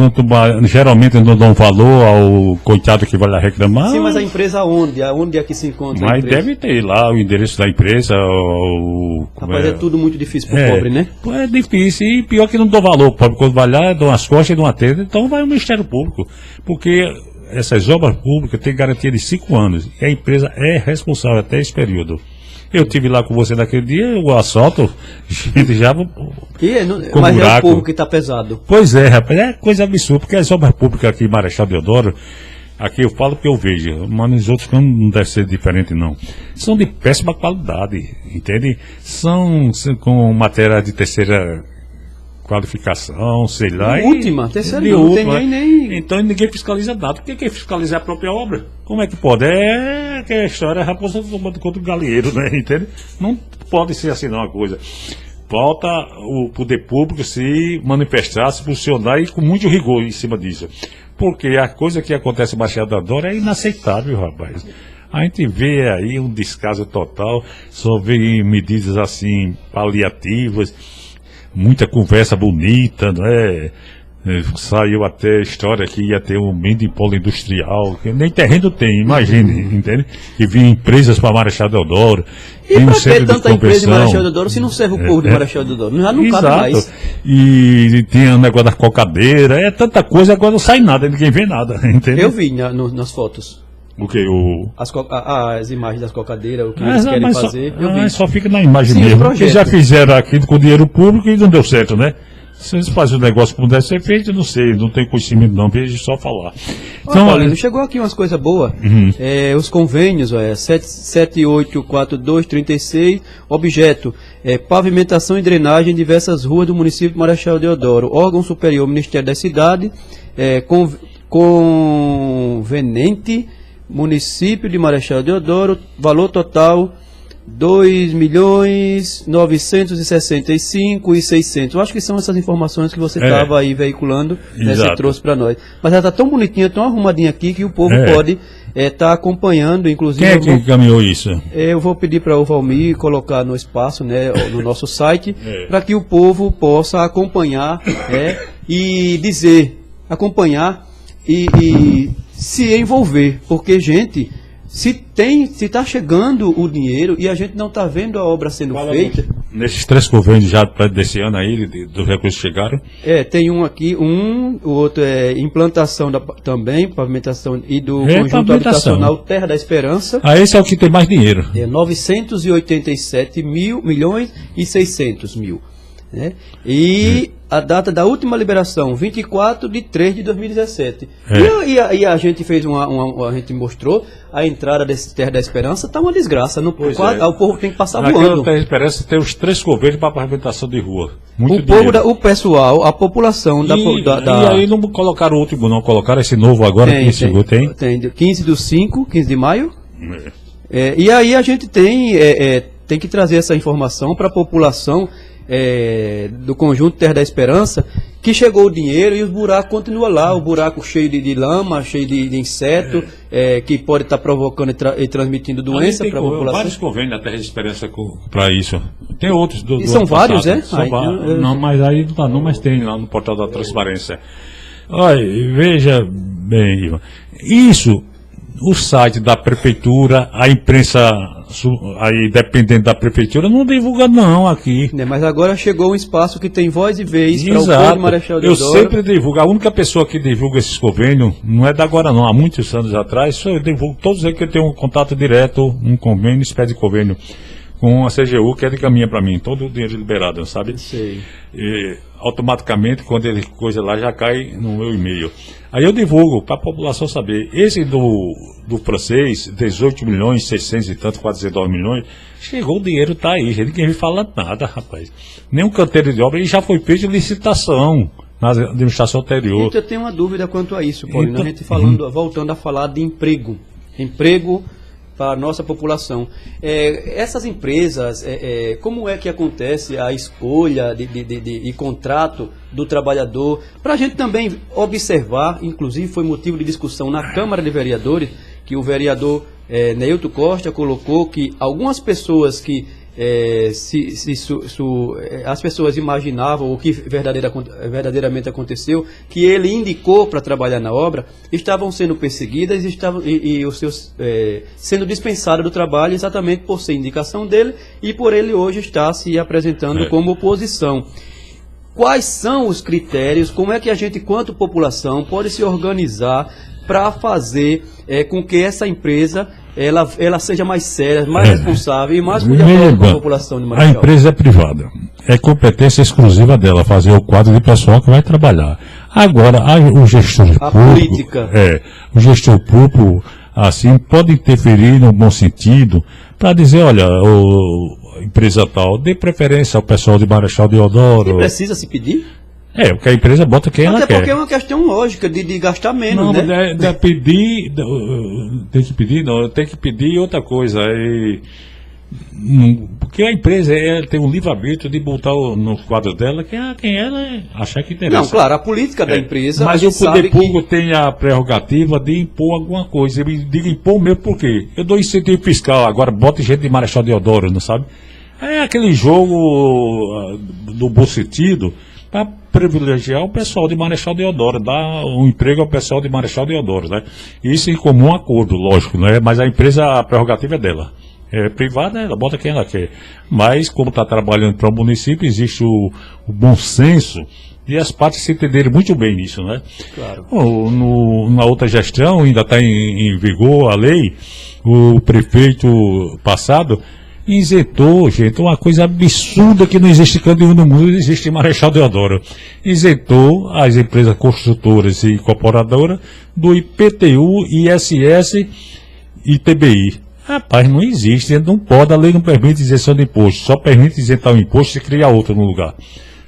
geralmente não dá um valor ao coitado que vai lá reclamar... Sim, mas a empresa aonde? Aonde é que se encontra a empresa? Mas deve ter lá o endereço da empresa, Rapaz, é tudo muito difícil para o pobre, né? É difícil, e pior que não dá valor. O pobre, quando vai lá, dá umas costas e não atende, então vai ao Ministério Público. Porque... essas obras públicas têm garantia de 5 anos e a empresa é responsável até esse período. Eu estive lá com você naquele dia, o assalto, gente já... Mas é o povo que está pesado. Pois é, rapaz, é coisa absurda, porque as obras públicas aqui em Marechal Deodoro, aqui eu falo que eu vejo, mas nos outros não deve ser diferente não. São de péssima qualidade, entende? São com matéria de terceira qualificação, sei lá. Última, terceira não tem nem... Então ninguém fiscaliza nada. Por que quem fiscaliza a própria obra? Como é que pode? É que a história é raposa tomando contra o galinheiro, né? Entende? Não pode ser assim não a coisa. Falta o poder público se manifestar, se funcionar e com muito rigor em cima disso. Porque a coisa que acontece em Marechal Deodoro é inaceitável, rapaz. A gente vê aí um descaso total, só vê medidas assim paliativas, muita conversa bonita, né? Saiu até história que ia ter um mini polo industrial, que nem terreno tem, imagine, entende? Que vinha empresas para Marechal Deodoro. E para que tanta empresa de Marechal Deodoro se não serve o povo de Marechal Deodoro? Já não cabe mais. E tinha o negócio da cocadeira, tanta coisa, agora não sai nada, ninguém vê nada, entende? Eu vi nas fotos. O que? As imagens das cocadeiras, o que eles querem fazer. Só fica na imagem mesmo. Porque já fizeram aquilo com dinheiro público e não deu certo, né? Se eles fazem o negócio que pudesse ser feito, eu não sei, não tenho conhecimento não, vejo só falar. Então, Paulino, chegou aqui umas coisas boas. Os convênios, 784236, objeto, pavimentação e drenagem em diversas ruas do município de Marechal Deodoro. Órgão superior, Ministério da Cidade, conveniente, município de Marechal Deodoro, valor total 2.965.600. Eu acho que são essas informações que você estava aí veiculando, né, você trouxe para nós. Mas ela está tão bonitinha, tão arrumadinha aqui, que o povo pode estar acompanhando, inclusive... Quem é que encaminhou isso? Eu vou pedir para o Valmir colocar no espaço, né, no nosso site, para que o povo possa acompanhar e dizer acompanhar e se envolver, porque, gente, se está chegando o dinheiro e a gente não está vendo a obra sendo feita... Nesses 3 convênios já desse ano aí, dos recursos chegaram? Tem um aqui, o outro é implantação também, pavimentação e do conjunto habitacional Terra da Esperança. Esse é o que tem mais dinheiro. 987 milhões e 600 mil. Né? E a data da última liberação, 24/3/2017. E a gente fez a gente mostrou a entrada desse Terra da Esperança, está uma desgraça. O povo tem que passar voando. Terra da Esperança tem os 3 convênios para pavimentação de rua. O pessoal, a população e aí não colocaram o último, não colocaram esse novo agora que chegou, tem? Tem, 15 de maio. E aí a gente tem que trazer essa informação para a população do conjunto Terra da Esperança, que chegou o dinheiro e os buracos continuam lá, o buraco cheio de lama, cheio de inseto, que pode estar provocando e transmitindo doença para a população. Vários convênios da Terra da Esperança para isso. Tem outros do são vários, Não, mas aí não tá não, mas tem lá no portal da transparência. Olha, veja bem, Ivan, isso, o site da prefeitura, a imprensa aí dependendo da prefeitura, não divulga não aqui. Mas agora chegou um espaço que tem voz e vez para o povo de Marechal Deodoro. Eu sempre divulgo, a única pessoa que divulga esses convênios, não é da agora não, há muitos anos atrás, eu divulgo todos eles que eu tenho um contato direto, um convênio, espécie de convênio com a CGU, que encaminha para mim, todo o dinheiro liberado, sabe? Sei. E, automaticamente, quando ele coisa lá, já cai no meu e-mail. Aí eu divulgo para a população saber. Esse do francês, 18 milhões, 600 e tanto, quase 19 milhões, chegou o dinheiro, tá aí, gente, ninguém me fala nada, rapaz. Nenhum canteiro de obra, e já foi feito licitação na administração anterior. Gente, eu tenho uma dúvida quanto a isso, Paulino. Então, a gente voltando a falar de emprego para a nossa população. Essas empresas, como é que acontece a escolha de contrato do trabalhador? Para a gente também observar, inclusive foi motivo de discussão na Câmara de Vereadores, que o vereador Neilton Costa colocou que algumas pessoas que as pessoas imaginavam o que verdadeiramente aconteceu, que ele indicou para trabalhar na obra, estavam sendo perseguidas e os seus sendo dispensados do trabalho exatamente por ser indicação dele e por ele hoje estar se apresentando como oposição. Quais são os critérios, como é que a gente, quanto população, pode se organizar para fazer com que essa empresa ela seja mais séria, mais responsável e mais cuidadosa com a população de Marechal? A empresa é privada, é competência exclusiva dela fazer o quadro de pessoal que vai trabalhar. Agora, o gestor público, o gestor público, assim, pode interferir no bom sentido para dizer, olha, empresa tal, dê preferência ao pessoal de Marechal Deodoro. E precisa se pedir? Porque a empresa bota quem ela quer. Até porque é uma questão lógica de gastar menos, né? Tem que pedir outra coisa. Porque a empresa tem um livre-arbítrio de botar no quadro dela quem ela achar que interessa. Não, claro, a política da empresa... Mas o poder público tem a prerrogativa de impor alguma coisa. Eu digo impor mesmo por quê? Eu dou incentivo fiscal, agora bota gente de Marechal Deodoro, não sabe? É aquele jogo do bom sentido para privilegiar o pessoal de Marechal Deodoro, dar um emprego ao pessoal de Marechal Deodoro, né? Isso em comum acordo, lógico, né? Mas a empresa, a prerrogativa é dela. É privada, ela bota quem ela quer. Mas, como está trabalhando para o município, existe o bom senso e as partes se entenderem muito bem nisso, né? Claro. Na outra gestão, ainda está em vigor a lei, o prefeito passado isentou, gente, uma coisa absurda que não existe em canto nenhum no mundo, existe em Marechal Deodoro. Isentou as empresas construtoras e incorporadoras do IPTU, ISS e TBI. Rapaz, não existe, não pode, a lei não permite isenção de imposto, só permite isentar o imposto se criar outro no lugar.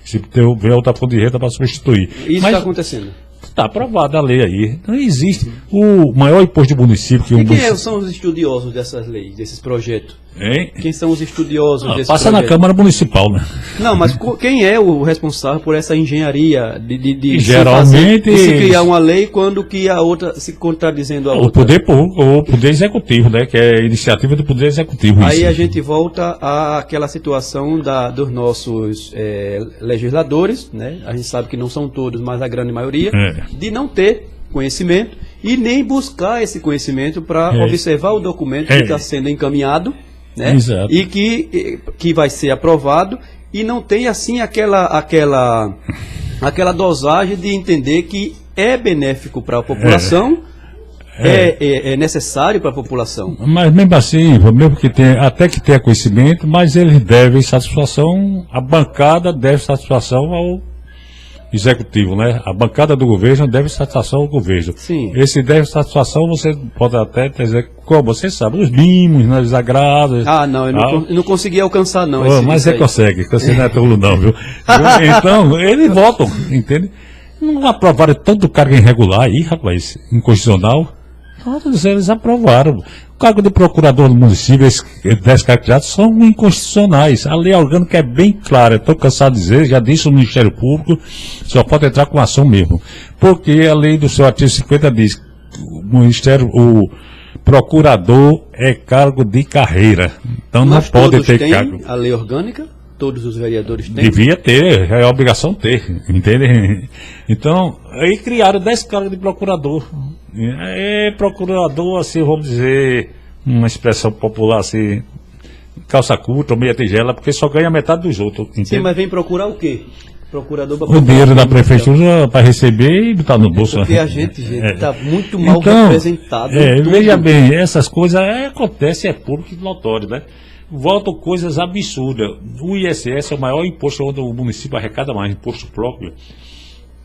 Se tiver outra fonte de renda para substituir. Isso está acontecendo. Está aprovada a lei aí. Não existe. O maior imposto do município que quem são os estudiosos dessas leis, desses projetos? Hein? Quem são os estudiosos desse passa projeto? Na Câmara Municipal, né? Não, mas quem é o responsável por essa engenharia de geralmente se criar uma lei quando que a outra se contradizendo a outra? O poder público, o poder executivo, né? Que é a iniciativa do poder executivo. Aí a gente volta àquela situação dos nossos legisladores, né? A gente sabe que não são todos, mas a grande maioria. de não ter conhecimento e nem buscar esse conhecimento para observar o documento que está sendo encaminhado, né? Exato. E que vai ser aprovado e não tem assim aquela dosagem de entender que é benéfico para a população, é necessário para a população. Mas mesmo assim, mesmo que tenha, até que tenha conhecimento, mas eles devem satisfação, a bancada deve satisfação ao executivo, né? A bancada do governo deve satisfação ao governo. Sim. Esse deve satisfação, você pode até dizer, como você sabe, os mimos, né, os agrados. Não, eu não consegui alcançar, não. Mas você consegue, você não é tolo não, viu? Então, eles votam, entende? Não aprovaram tanto cargo irregular aí, rapaz, inconstitucional. Todos eles aprovaram. O cargo de procurador do município, esses 10 cargos são inconstitucionais. A lei orgânica é bem clara, estou cansado de dizer, já disse o Ministério Público, só pode entrar com ação mesmo. Porque a lei do seu artigo 50 diz que o procurador é cargo de carreira. Então não pode ter cargo. A lei orgânica? Todos os vereadores têm? Devia ter, é obrigação ter, entende? Então, aí criaram 10 cargos de procurador. Procurador, assim, vamos dizer, uma expressão popular assim, calça curta ou meia tigela, porque só ganha metade dos outros, entende? Sim, mas vem procurar o quê? Procurador para o dinheiro da prefeitura para receber e botar no bolso. Porque a gente está muito mal representado. Veja bem, essas coisas acontecem, é público e notório, né? Voltam coisas absurdas. O ISS é o maior imposto onde o município arrecada mais, imposto próprio,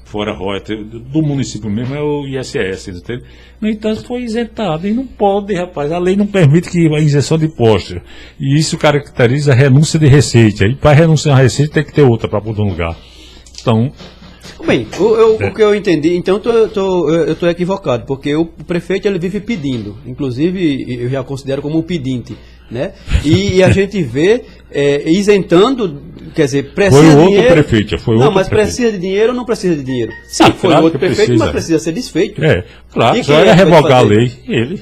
fora royalties, do município mesmo é o ISS, entende? No entanto, foi isentado. E não pode, rapaz, a lei não permite que a isenção de impostos. E isso caracteriza a renúncia de receita. E para renunciar a receita tem que ter outra para pôr no lugar. Então. Bem, o que eu entendi, então eu estou equivocado, porque o prefeito ele vive pedindo, inclusive eu já considero como um pedinte, né? E a gente vê isentando, quer dizer, precisa de dinheiro. Foi outro prefeito, foi outro. Não, mas precisa de dinheiro ou não precisa de dinheiro? Sim, foi claro outro prefeito, mas precisa ser desfeito. Claro, só era revogar a lei, ele.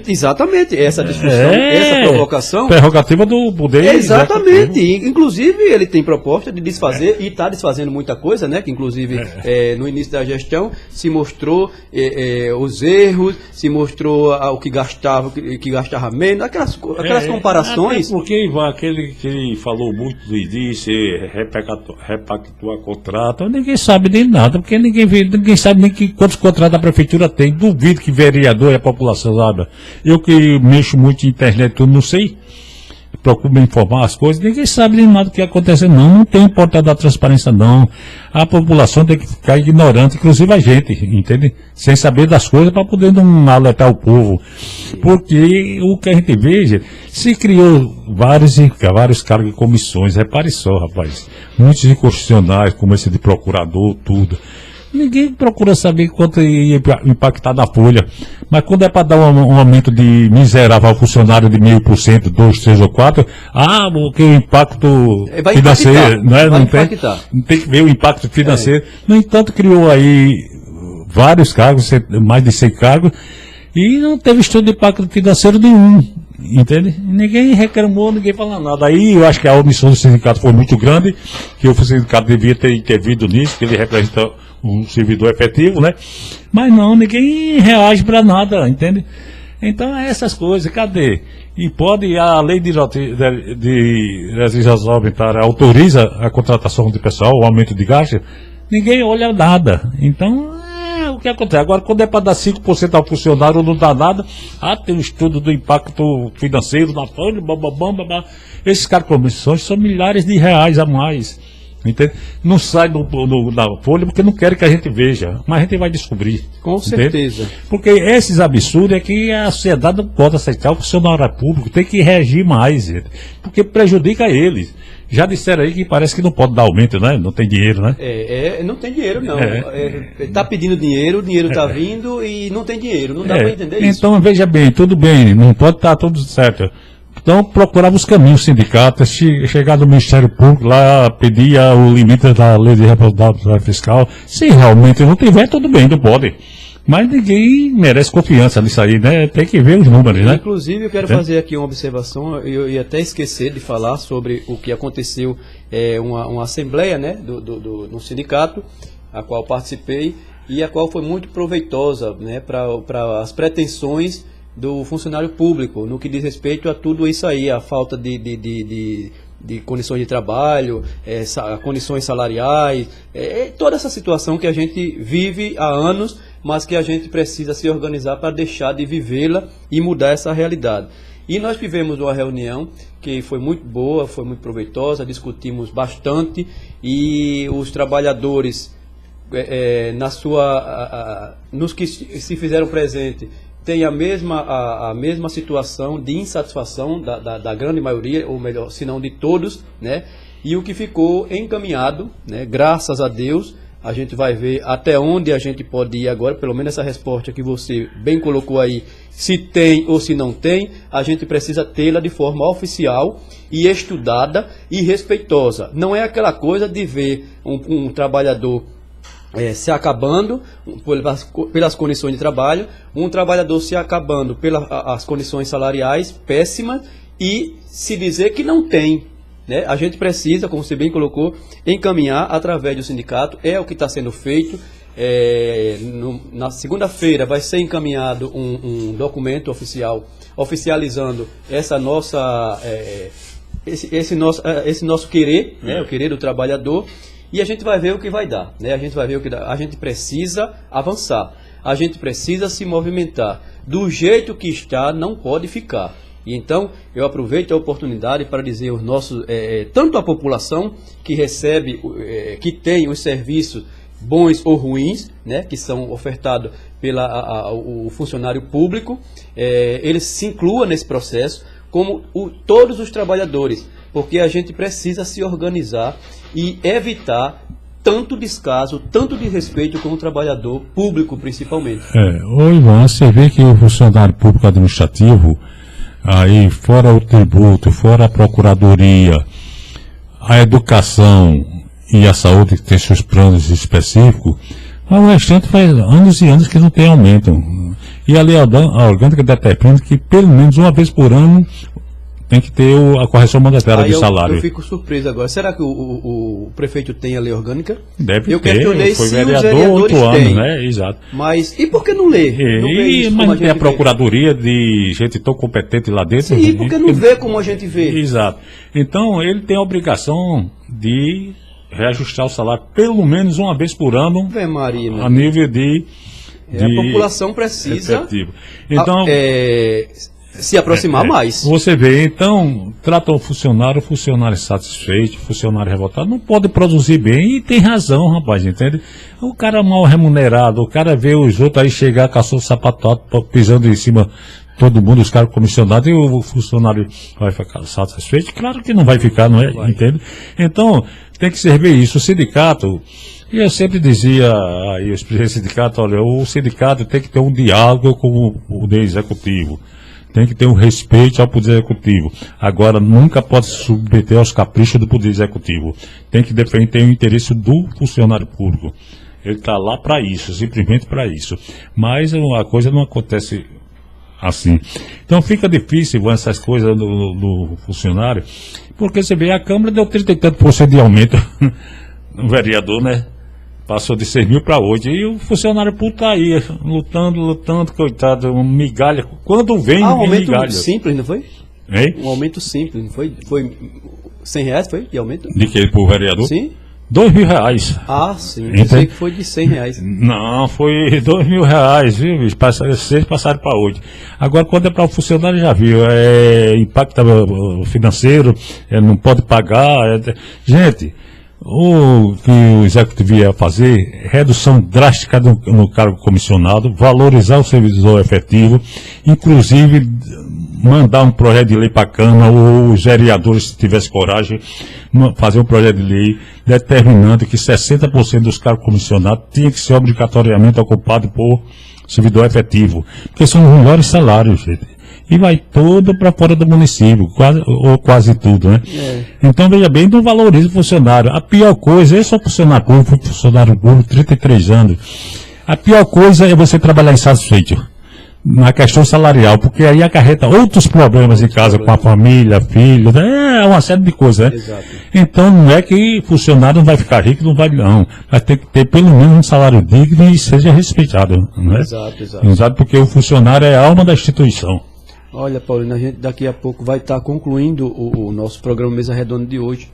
Exatamente, essa discussão, essa provocação. Prerrogativa do poder. Exatamente. Inclusive, ele tem proposta de desfazer, e está desfazendo muita coisa, né? Que inclusive no início da gestão se mostrou os erros, se mostrou o que gastava menos, aquelas comparações. Até porque aquele que falou muito do início, repactuar contrato, ninguém sabe nem nada, porque ninguém sabe nem quantos contratos a prefeitura tem. Duvido que vereador e a população sabe. Eu que mexo muito em internet, tudo, não sei, procuro me informar as coisas, ninguém sabe nem nada do que acontece, não tem porta da transparência, não. A população tem que ficar ignorante, inclusive a gente, entende? Sem saber das coisas para poder não alertar o povo. Porque o que a gente veja, se criou vários cargos e comissões, repare só, rapaz, muitos inconstitucionais, como esse de procurador, tudo. Ninguém procura saber quanto ia impactar na folha. Mas quando é para dar um aumento de miserável ao funcionário de 0,5%, 2, 3 ou 4, porque o impacto financeiro, não tem que ver o impacto financeiro. No entanto, criou aí vários cargos, mais de 100 cargos, e não teve estudo de impacto financeiro nenhum. Entende? Ninguém reclamou, ninguém falou nada. Aí eu acho que a omissão do sindicato foi muito grande, que o sindicato devia ter intervido nisso, que ele representa um servidor efetivo, né? Mas não, ninguém reage para nada, entende? Então é essas coisas, cadê? E pode, a lei de legislação orçamentária autoriza a contratação de pessoal, o aumento de gasto, ninguém olha nada. Então, o que acontece? Agora, quando é para dar 5% ao funcionário, não dá nada, tem um estudo do impacto financeiro na folha, esses comissões são milhares de reais a mais. Entende? Não sai na folha porque não querem que a gente veja, mas a gente vai descobrir. Com certeza. Entende? Porque esses absurdos é que a sociedade não pode aceitar, o funcionário público tem que reagir mais, gente, porque prejudica eles. Já disseram aí que parece que não pode dar aumento, né? Não tem dinheiro, né? Não tem dinheiro, não. Está pedindo dinheiro, o dinheiro está vindo e não tem dinheiro. Não dá para entender isso. Então, veja bem, tudo bem, não pode estar tudo certo. Então, procurava os caminhos, sindicatos, chegar no Ministério Público lá, pedir o limite da lei de responsabilidade fiscal. Se realmente não tiver, tudo bem, não pode. Mas ninguém merece confiança nisso aí, né? Tem que ver os números, né? Inclusive, eu quero fazer aqui uma observação, eu ia até esquecer de falar sobre o que aconteceu, uma assembleia, né, no sindicato, a qual participei, e a qual foi muito proveitosa, né, para as pretensões do funcionário público, no que diz respeito a tudo isso aí, a falta de condições de trabalho, condições salariais, toda essa situação que a gente vive há anos, mas que a gente precisa se organizar para deixar de vivê-la e mudar essa realidade. E nós tivemos uma reunião que foi muito boa, foi muito proveitosa, discutimos bastante, e os trabalhadores, nos que se fizeram presente, tem a mesma situação de insatisfação da grande maioria, ou melhor, se não de todos, né? E o que ficou encaminhado, né? Graças a Deus, a gente vai ver até onde a gente pode ir agora, pelo menos essa resposta que você bem colocou aí, se tem ou se não tem, a gente precisa tê-la de forma oficial e estudada e respeitosa. Não é aquela coisa de ver um trabalhador se acabando pelas condições de trabalho, um trabalhador se acabando pelas condições salariais péssimas e se dizer que não tem, né? A gente precisa, como você bem colocou, encaminhar através do sindicato, é o que está sendo feito. Na segunda-feira vai ser encaminhado um documento oficial oficializando essa nossa, esse nosso querer, né? O querer do trabalhador. E a gente vai ver o que vai dar, né? A gente vai ver o que dá. A gente precisa avançar, a gente precisa se movimentar. Do jeito que está, não pode ficar. E então, eu aproveito a oportunidade para dizer aos nossos, tanto a população que recebe, que tem os serviços bons ou ruins, né, que são ofertados pelo funcionário público, ele se inclua nesse processo, como todos os trabalhadores, porque a gente precisa se organizar e evitar tanto descaso, tanto desrespeito com o trabalhador público, principalmente. Ô Ivan, você vê que o funcionário público administrativo, aí fora o tributo, fora a procuradoria, a educação e a saúde, que tem seus planos específicos, o restante faz anos e anos que não tem aumento. E a lei orgânica determina que pelo menos uma vez por ano tem que ter a correção monetária de salário. Eu fico surpreso agora. Será que o prefeito tem a lei orgânica? Deve eu ter. Questionei foi se vereador os vereadores 8 anos, têm. né? Exato. Mas e por que não lê? Mas tem a procuradoria de gente tão competente lá dentro. Sim, porque não vê como a gente vê. Exato. Então, ele tem a obrigação de reajustar o salário pelo menos uma vez por ano, Maria, a nível de a população precisa efetivo. Então, se aproximar mais. Você vê, então, trata o funcionário satisfeito, funcionário revoltado, não pode produzir bem, e tem razão, rapaz, entende? O cara mal remunerado, o cara vê os outros aí chegar, caçou o sapatado, pisando em cima todo mundo, os caras comissionados, e o funcionário vai ficar satisfeito? Claro que não vai ficar, não é? Vai. Entende? Então, tem que servir isso. O sindicato, e eu sempre dizia aí, os presidentes do sindicato, olha, o sindicato tem que ter um diálogo com o poder executivo. Tem que ter um respeito ao poder executivo. Agora, nunca pode se submeter aos caprichos do poder executivo. Tem que defender o interesse do funcionário público. Ele está lá para isso, simplesmente para isso. Mas a coisa não acontece assim. Então fica difícil essas coisas do funcionário, porque você vê, a Câmara deu 30 e tanto % de aumento no vereador, né? Passou de 6 mil para 8. E o funcionário público está aí, lutando, coitado, migalha. Quando vem, um aumento migalha. Simples, não foi? Hein? Um aumento simples, não foi? Foi R$100, foi? De aumento? De que para o vereador? Sim. R$2.000. Ah, sim. Eu sei que foi de R$100. Não, foi R$2.000, viu, bicho? 6 passaram para 8. Agora, quando é para o funcionário, já viu. Impacto financeiro, não pode pagar. Gente, o que o executivo ia fazer, redução drástica no cargo comissionado, valorizar o servidor efetivo, inclusive mandar um projeto de lei para a Câmara, ou os vereadores, se tivessem coragem, fazer um projeto de lei determinando que 60% dos cargos comissionados tinha que ser obrigatoriamente ocupado por servidor efetivo, porque são os melhores salários, gente. E vai todo para fora do município, quase tudo, né? Então, veja bem, não valoriza o funcionário. A pior coisa, eu sou funcionário público, 33 anos. A pior coisa é você trabalhar insatisfeito. na questão salarial, porque aí acarreta outros problemas em casa com a família, filho, né? Uma série de coisas, né? Exato. Então não é que funcionário não vai ficar rico, não vai não, mas tem que ter pelo menos um salário digno e seja respeitado, né? Exato, exato. Exato, porque o funcionário é a alma da instituição. Olha, Paulino, a gente daqui a pouco vai estar concluindo o nosso programa Mesa Redonda de hoje,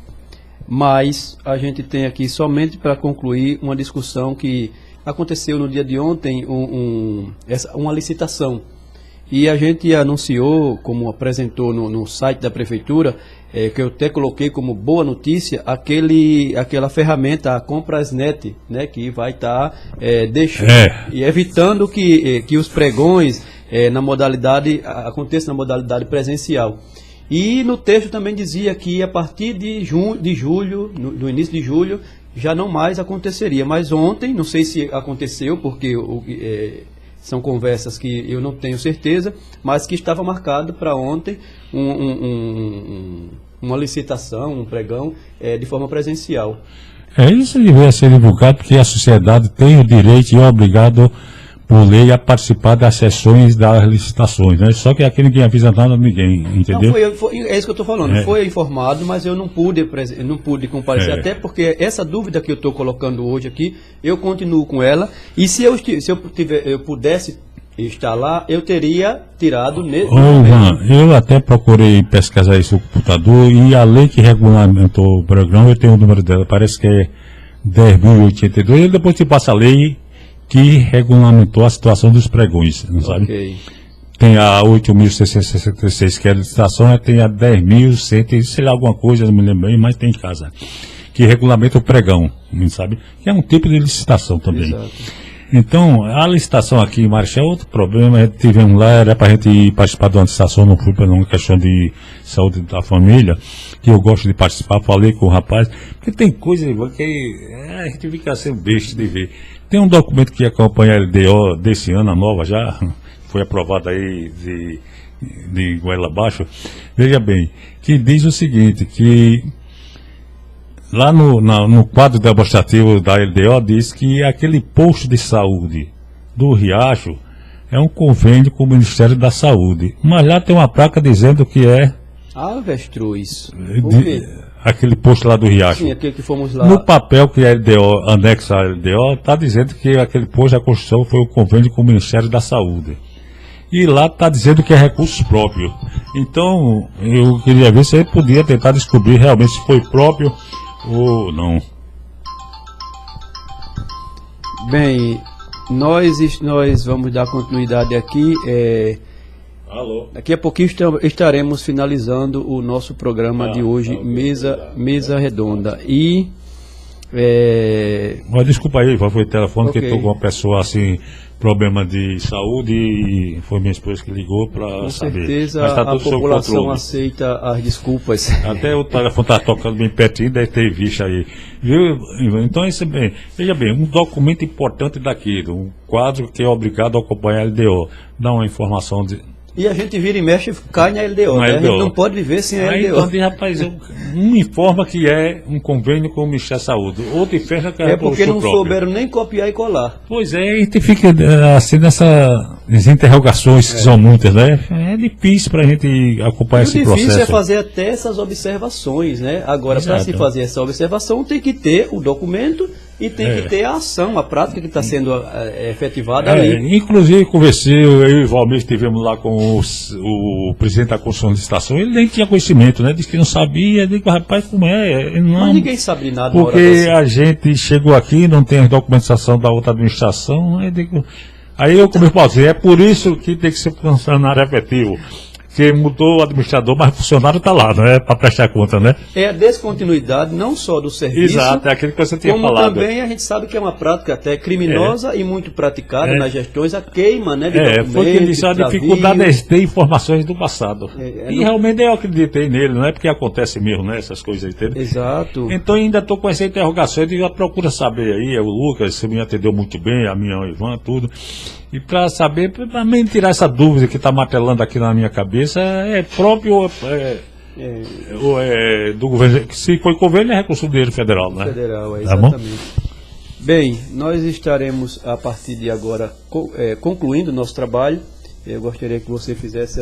mas a gente tem aqui somente para concluir uma discussão que aconteceu no dia de ontem, uma licitação. E a gente anunciou, como apresentou no site da Prefeitura, que eu até coloquei como boa notícia, aquela ferramenta, a Comprasnet, né, que vai estar e evitando que os pregões aconteçam na modalidade presencial. E no texto também dizia que a partir de julho, no início de julho, já não mais aconteceria. Mas ontem, não sei se aconteceu, porque são conversas que eu não tenho certeza, mas que estava marcado para ontem uma licitação, um pregão de forma presencial. Isso deveria ser divulgado, porque a sociedade tem o direito e é obrigado por lei a participar das sessões das licitações, né? Só que aqui ninguém avisa nada a ninguém, entendeu? Não, é isso que eu estou falando. Foi informado, mas eu não pude comparecer, até porque essa dúvida que eu estou colocando hoje aqui, eu continuo com ela, e se eu pudesse estar lá, eu teria tirado nesse Ivan, eu até procurei pesquisar isso no computador, e a lei que regulamentou o programa, eu tenho o número dela, parece que é 10.082, e depois te passa a lei que regulamentou a situação dos pregões, não sabe? Okay. Tem a 8.666, que é a licitação, tem a 10.100, sei lá, alguma coisa, não me lembro bem, mas tem em casa, que regulamenta o pregão, não sabe? Que é um tipo de licitação também. Exato. Então, a licitação aqui em Marechal é outro problema. A gente tivemos lá, era para a gente ir participar de uma licitação, não fui por uma questão de saúde da família, que eu gosto de participar, falei com o rapaz, porque tem coisa que a gente fica sendo besta de ver. Tem um documento que acompanha a LDO desse ano, a nova já, foi aprovada aí de goela abaixo, veja bem, que diz o seguinte, que lá no quadro demonstrativo da LDO diz que aquele posto de saúde do Riacho é um convênio com o Ministério da Saúde, mas lá tem uma placa dizendo que é avestruz. Aquele posto lá do Riacho. Sim, aquele que fomos lá. No papel que a LDO, anexa à LDO, está dizendo que aquele posto de construção foi um convênio com o Ministério da Saúde. E lá está dizendo que é recurso próprio. Então, eu queria ver se ele podia tentar descobrir realmente se foi próprio ou não. Bem, nós vamos dar continuidade aqui. Alô. Daqui a pouquinho estaremos finalizando o nosso programa de hoje, Mesa Redonda. E Mas desculpa aí, foi o telefone, okay. Que estou com uma pessoa assim, problema de saúde, e foi minha esposa que ligou para saber. Com certeza mas tá a população aceita as desculpas. Até o telefone está tocando bem pertinho, deve ter visto aí. Viu? Então, veja bem, um documento importante daquilo, um quadro que é obrigado a acompanhar a LDO, dá uma informação de... E a gente vira e mexe e cai na LDO, né? A gente não pode viver sem a LDO. Então, rapaz, um informa que é um convênio com o Ministério da Saúde, outro informa que é porque não souberam nem copiar e colar. Pois é, a gente fica assim nessas interrogações que são muitas, né? É difícil para a gente acompanhar esse processo. O difícil é fazer até essas observações, né? Agora, para se fazer essa observação, tem que ter o documento e tem que ter a ação, a prática que está sendo efetivada ali. Inclusive, conversei, eu e o Valmir estivemos lá com o presidente da Comissão de Licitação, ele nem tinha conhecimento, né? Disse que não sabia, digo, rapaz, como é? Não, mas ninguém sabe nada. Porque a gente chegou aqui, não tem a documentação da outra administração, aí eu comecei a dizer, é por isso que tem que ser funcionário efetivo. Que mudou o administrador, mas o funcionário está lá, não é? Para prestar conta, né? É a descontinuidade não só do serviço. Exato, é aquilo que você tinha como falado. Como também a gente sabe que é uma prática até criminosa e muito praticada nas gestões, a queima, né? De documentos, foi que ele disse a dificuldade de ter informações do passado. E realmente eu acreditei nele, não é porque acontece mesmo, né? Essas coisas, entendeu? Exato. Então ainda estou com essa interrogação, eu procuro saber aí, o Lucas, você me atendeu muito bem, a minha, o Ivan, tudo. E para saber, para mim tirar essa dúvida que está martelando aqui na minha cabeça, é próprio do governo, se foi convênio é recurso do dinheiro federal, né? Federal, exatamente. Tá. Bem, nós estaremos a partir de agora concluindo o nosso trabalho eu gostaria que você fizesse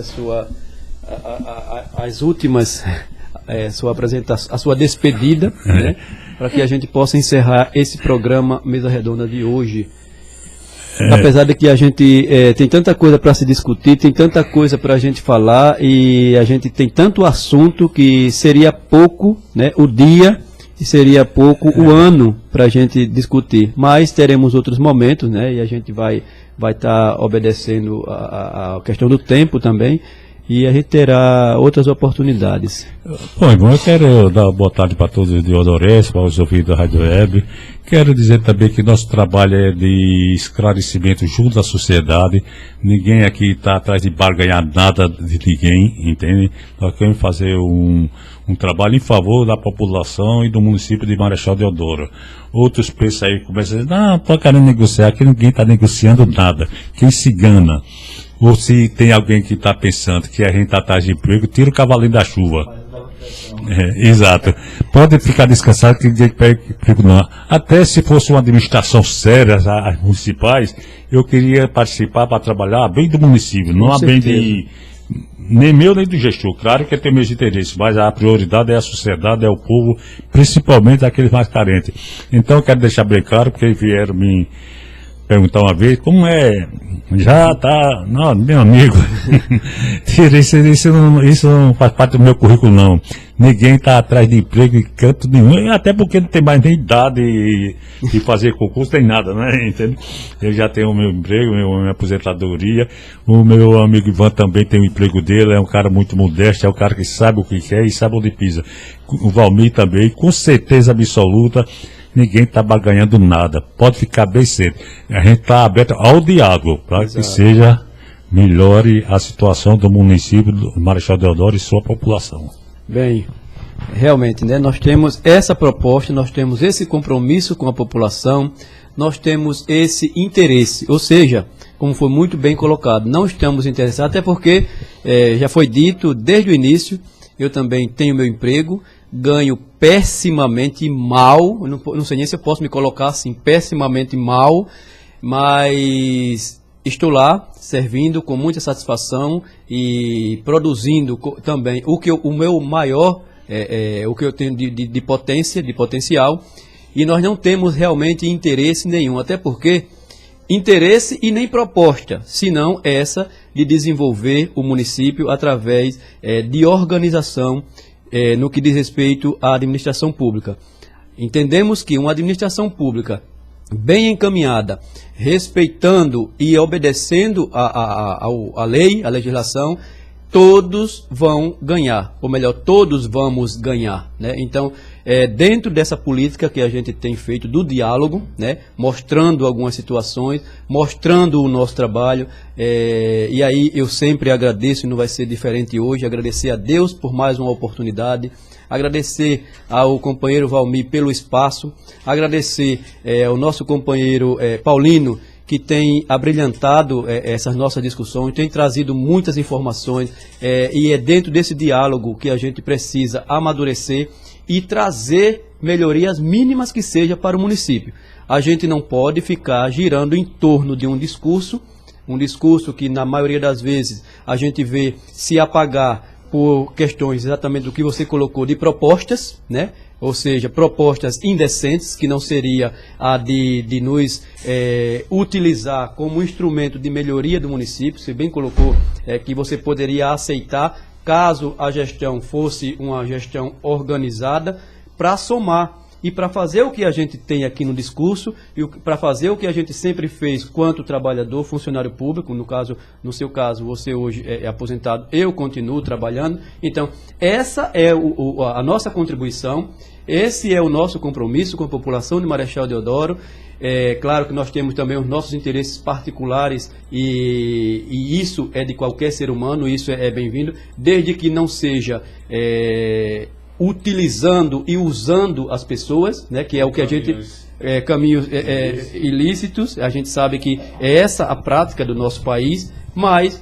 as últimas, sua apresentação, a sua despedida, né, para que a gente possa encerrar esse programa Mesa Redonda de hoje. Apesar de que a gente tem tanta coisa para se discutir, tem tanta coisa para a gente falar, e a gente tem tanto assunto que seria pouco, né, o dia, e seria pouco o ano para a gente discutir. Mas teremos outros momentos, né, e a gente vai estar obedecendo a questão do tempo também, e a gente terá outras oportunidades. Bom, irmão, eu quero dar boa tarde para todos de Odorense, para os ouvintes da Rádio Web. Quero dizer também que nosso trabalho é de esclarecimento junto à sociedade. Ninguém aqui está atrás de barganhar nada de ninguém, entende? Nós queremos fazer um trabalho em favor da população e do município de Marechal Deodoro. Outros pensam aí, começam a dizer, não, estou querendo negociar, aqui ninguém está negociando nada. Quem se engana, ou se tem alguém que está pensando que a gente está atrás de emprego, tira o cavalinho da chuva. Exato. Pode ficar descansado que ninguém pega emprego não. Até se fosse uma administração séria, as municipais, eu queria participar para trabalhar bem do município, não a bem de nem meu nem do gestor. Claro que tem meus interesses, mas a prioridade é a sociedade, é o povo, principalmente aqueles mais carentes. Então eu quero deixar bem claro, porque vieram me perguntar uma vez, como é, já tá, não, meu amigo, isso não faz parte do meu currículo não, ninguém está atrás de emprego em canto nenhum, até porque não tem mais nem idade de fazer concurso, nem nada, né, entende? Eu já tenho o meu emprego, minha aposentadoria, o meu amigo Ivan também tem o emprego dele, é um cara muito modesto, é um cara que sabe o que quer e sabe onde pisa, o Valmir também, com certeza absoluta, ninguém está ganhando nada. Pode ficar bem cedo. A gente está aberto ao diálogo para que seja melhore a situação do município do Marechal Deodoro e sua população. Bem, realmente, né, nós temos essa proposta, nós temos esse compromisso com a população, nós temos esse interesse, ou seja, como foi muito bem colocado, não estamos interessados, até porque já foi dito desde o início, eu também tenho meu emprego, ganho pessimamente mal, não sei nem se eu posso me colocar assim, pessimamente mal, mas estou lá servindo com muita satisfação e produzindo também o meu maior, o que eu tenho de potência, de potencial, e nós não temos realmente interesse nenhum, até porque interesse e nem proposta, senão essa de desenvolver o município através de organização no que diz respeito à administração pública. Entendemos que uma administração pública bem encaminhada, respeitando e obedecendo a lei, a legislação, todos vão ganhar, ou melhor, todos vamos ganhar, né? Então, dentro dessa política que a gente tem feito do diálogo, né, mostrando algumas situações, mostrando o nosso trabalho, e aí eu sempre agradeço, e não vai ser diferente hoje, agradecer a Deus por mais uma oportunidade, agradecer ao companheiro Valmir pelo espaço, agradecer ao nosso companheiro Paulino, que tem abrilhantado essas nossas discussões, tem trazido muitas informações, e é dentro desse diálogo que a gente precisa amadurecer e trazer melhorias mínimas que seja para o município. A gente não pode ficar girando em torno de um discurso que na maioria das vezes a gente vê se apagar por questões exatamente do que você colocou de propostas, né? Ou seja, propostas indecentes, que não seria a de nos utilizar como instrumento de melhoria do município. Você bem colocou que você poderia aceitar, caso a gestão fosse uma gestão organizada, para somar e para fazer o que a gente tem aqui no discurso, e para fazer o que a gente sempre fez quanto trabalhador, funcionário público, no seu caso, você hoje é aposentado, eu continuo trabalhando. Então, essa é a nossa contribuição, esse é o nosso compromisso com a população de Marechal Deodoro. É claro que nós temos também os nossos interesses particulares e isso é de qualquer ser humano, isso é bem-vindo, desde que não seja utilizando e usando as pessoas, né, que é o que a gente... caminhos ilícitos, a gente sabe que é essa a prática do nosso país, mas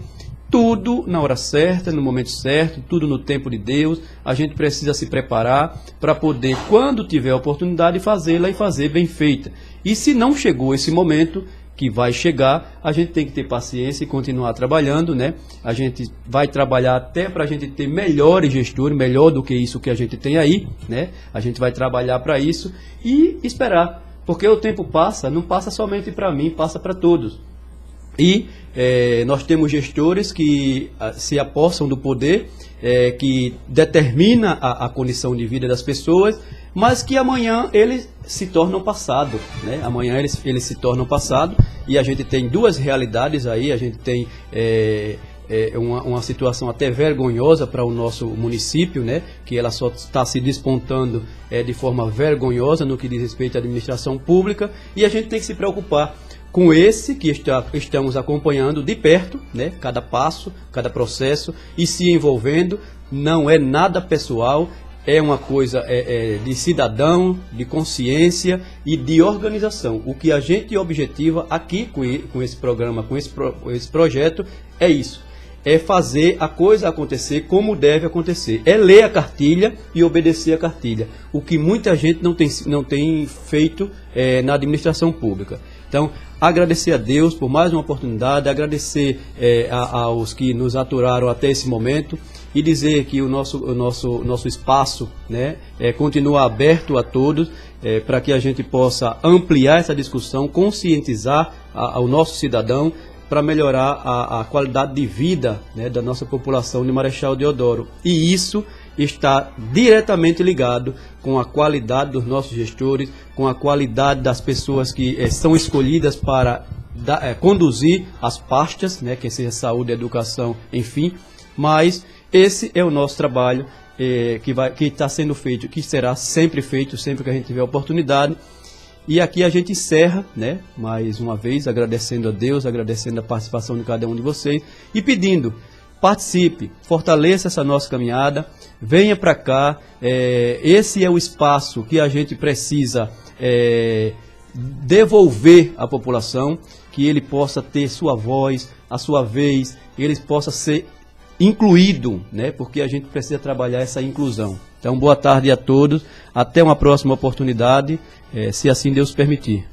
tudo na hora certa, no momento certo, tudo no tempo de Deus. A gente precisa se preparar para poder, quando tiver a oportunidade, fazê-la e fazer bem feita. E se não chegou esse momento, que vai chegar, a gente tem que ter paciência e continuar trabalhando, né? A gente vai trabalhar até para a gente ter melhores gestores, melhor do que isso que a gente tem aí, né? A gente vai trabalhar para isso e esperar, porque o tempo passa, não passa somente para mim, passa para todos. E nós temos gestores que se apossam do poder, que determina a condição de vida das pessoas, mas que amanhã eles se tornam passado, né? Amanhã eles se tornam passado, e a gente tem duas realidades aí. A gente tem uma situação até vergonhosa para o nosso município, né? Que ela só está se despontando de forma vergonhosa no que diz respeito à administração pública, e a gente tem que se preocupar com esse que estamos acompanhando de perto, né? Cada passo, cada processo, e se envolvendo. Não é nada pessoal, é uma coisa de cidadão, de consciência e de organização. O que a gente objetiva aqui com esse programa, com esse projeto, é isso. É fazer a coisa acontecer como deve acontecer. É ler a cartilha e obedecer a cartilha. O que muita gente não tem feito na administração pública. Então, agradecer a Deus por mais uma oportunidade, agradecer aos que nos aturaram até esse momento, e dizer que o nosso espaço, né, continua aberto a todos, para que a gente possa ampliar essa discussão, conscientizar o nosso cidadão, para melhorar a qualidade de vida, né, da nossa população de Marechal Deodoro. E isso está diretamente ligado com a qualidade dos nossos gestores, com a qualidade das pessoas que são escolhidas para conduzir as pastas, né, que seja saúde, educação, enfim. Mas esse é o nosso trabalho, que está sendo feito, que será sempre feito, sempre que a gente tiver oportunidade. E aqui a gente encerra, né, mais uma vez, agradecendo a Deus, agradecendo a participação de cada um de vocês e pedindo: participe, fortaleça essa nossa caminhada, venha para cá. Esse é o espaço que a gente precisa devolver à população, que ele possa ter sua voz, a sua vez, ele possa ser incluído, né, porque a gente precisa trabalhar essa inclusão. Então, boa tarde a todos, até uma próxima oportunidade, se assim Deus permitir.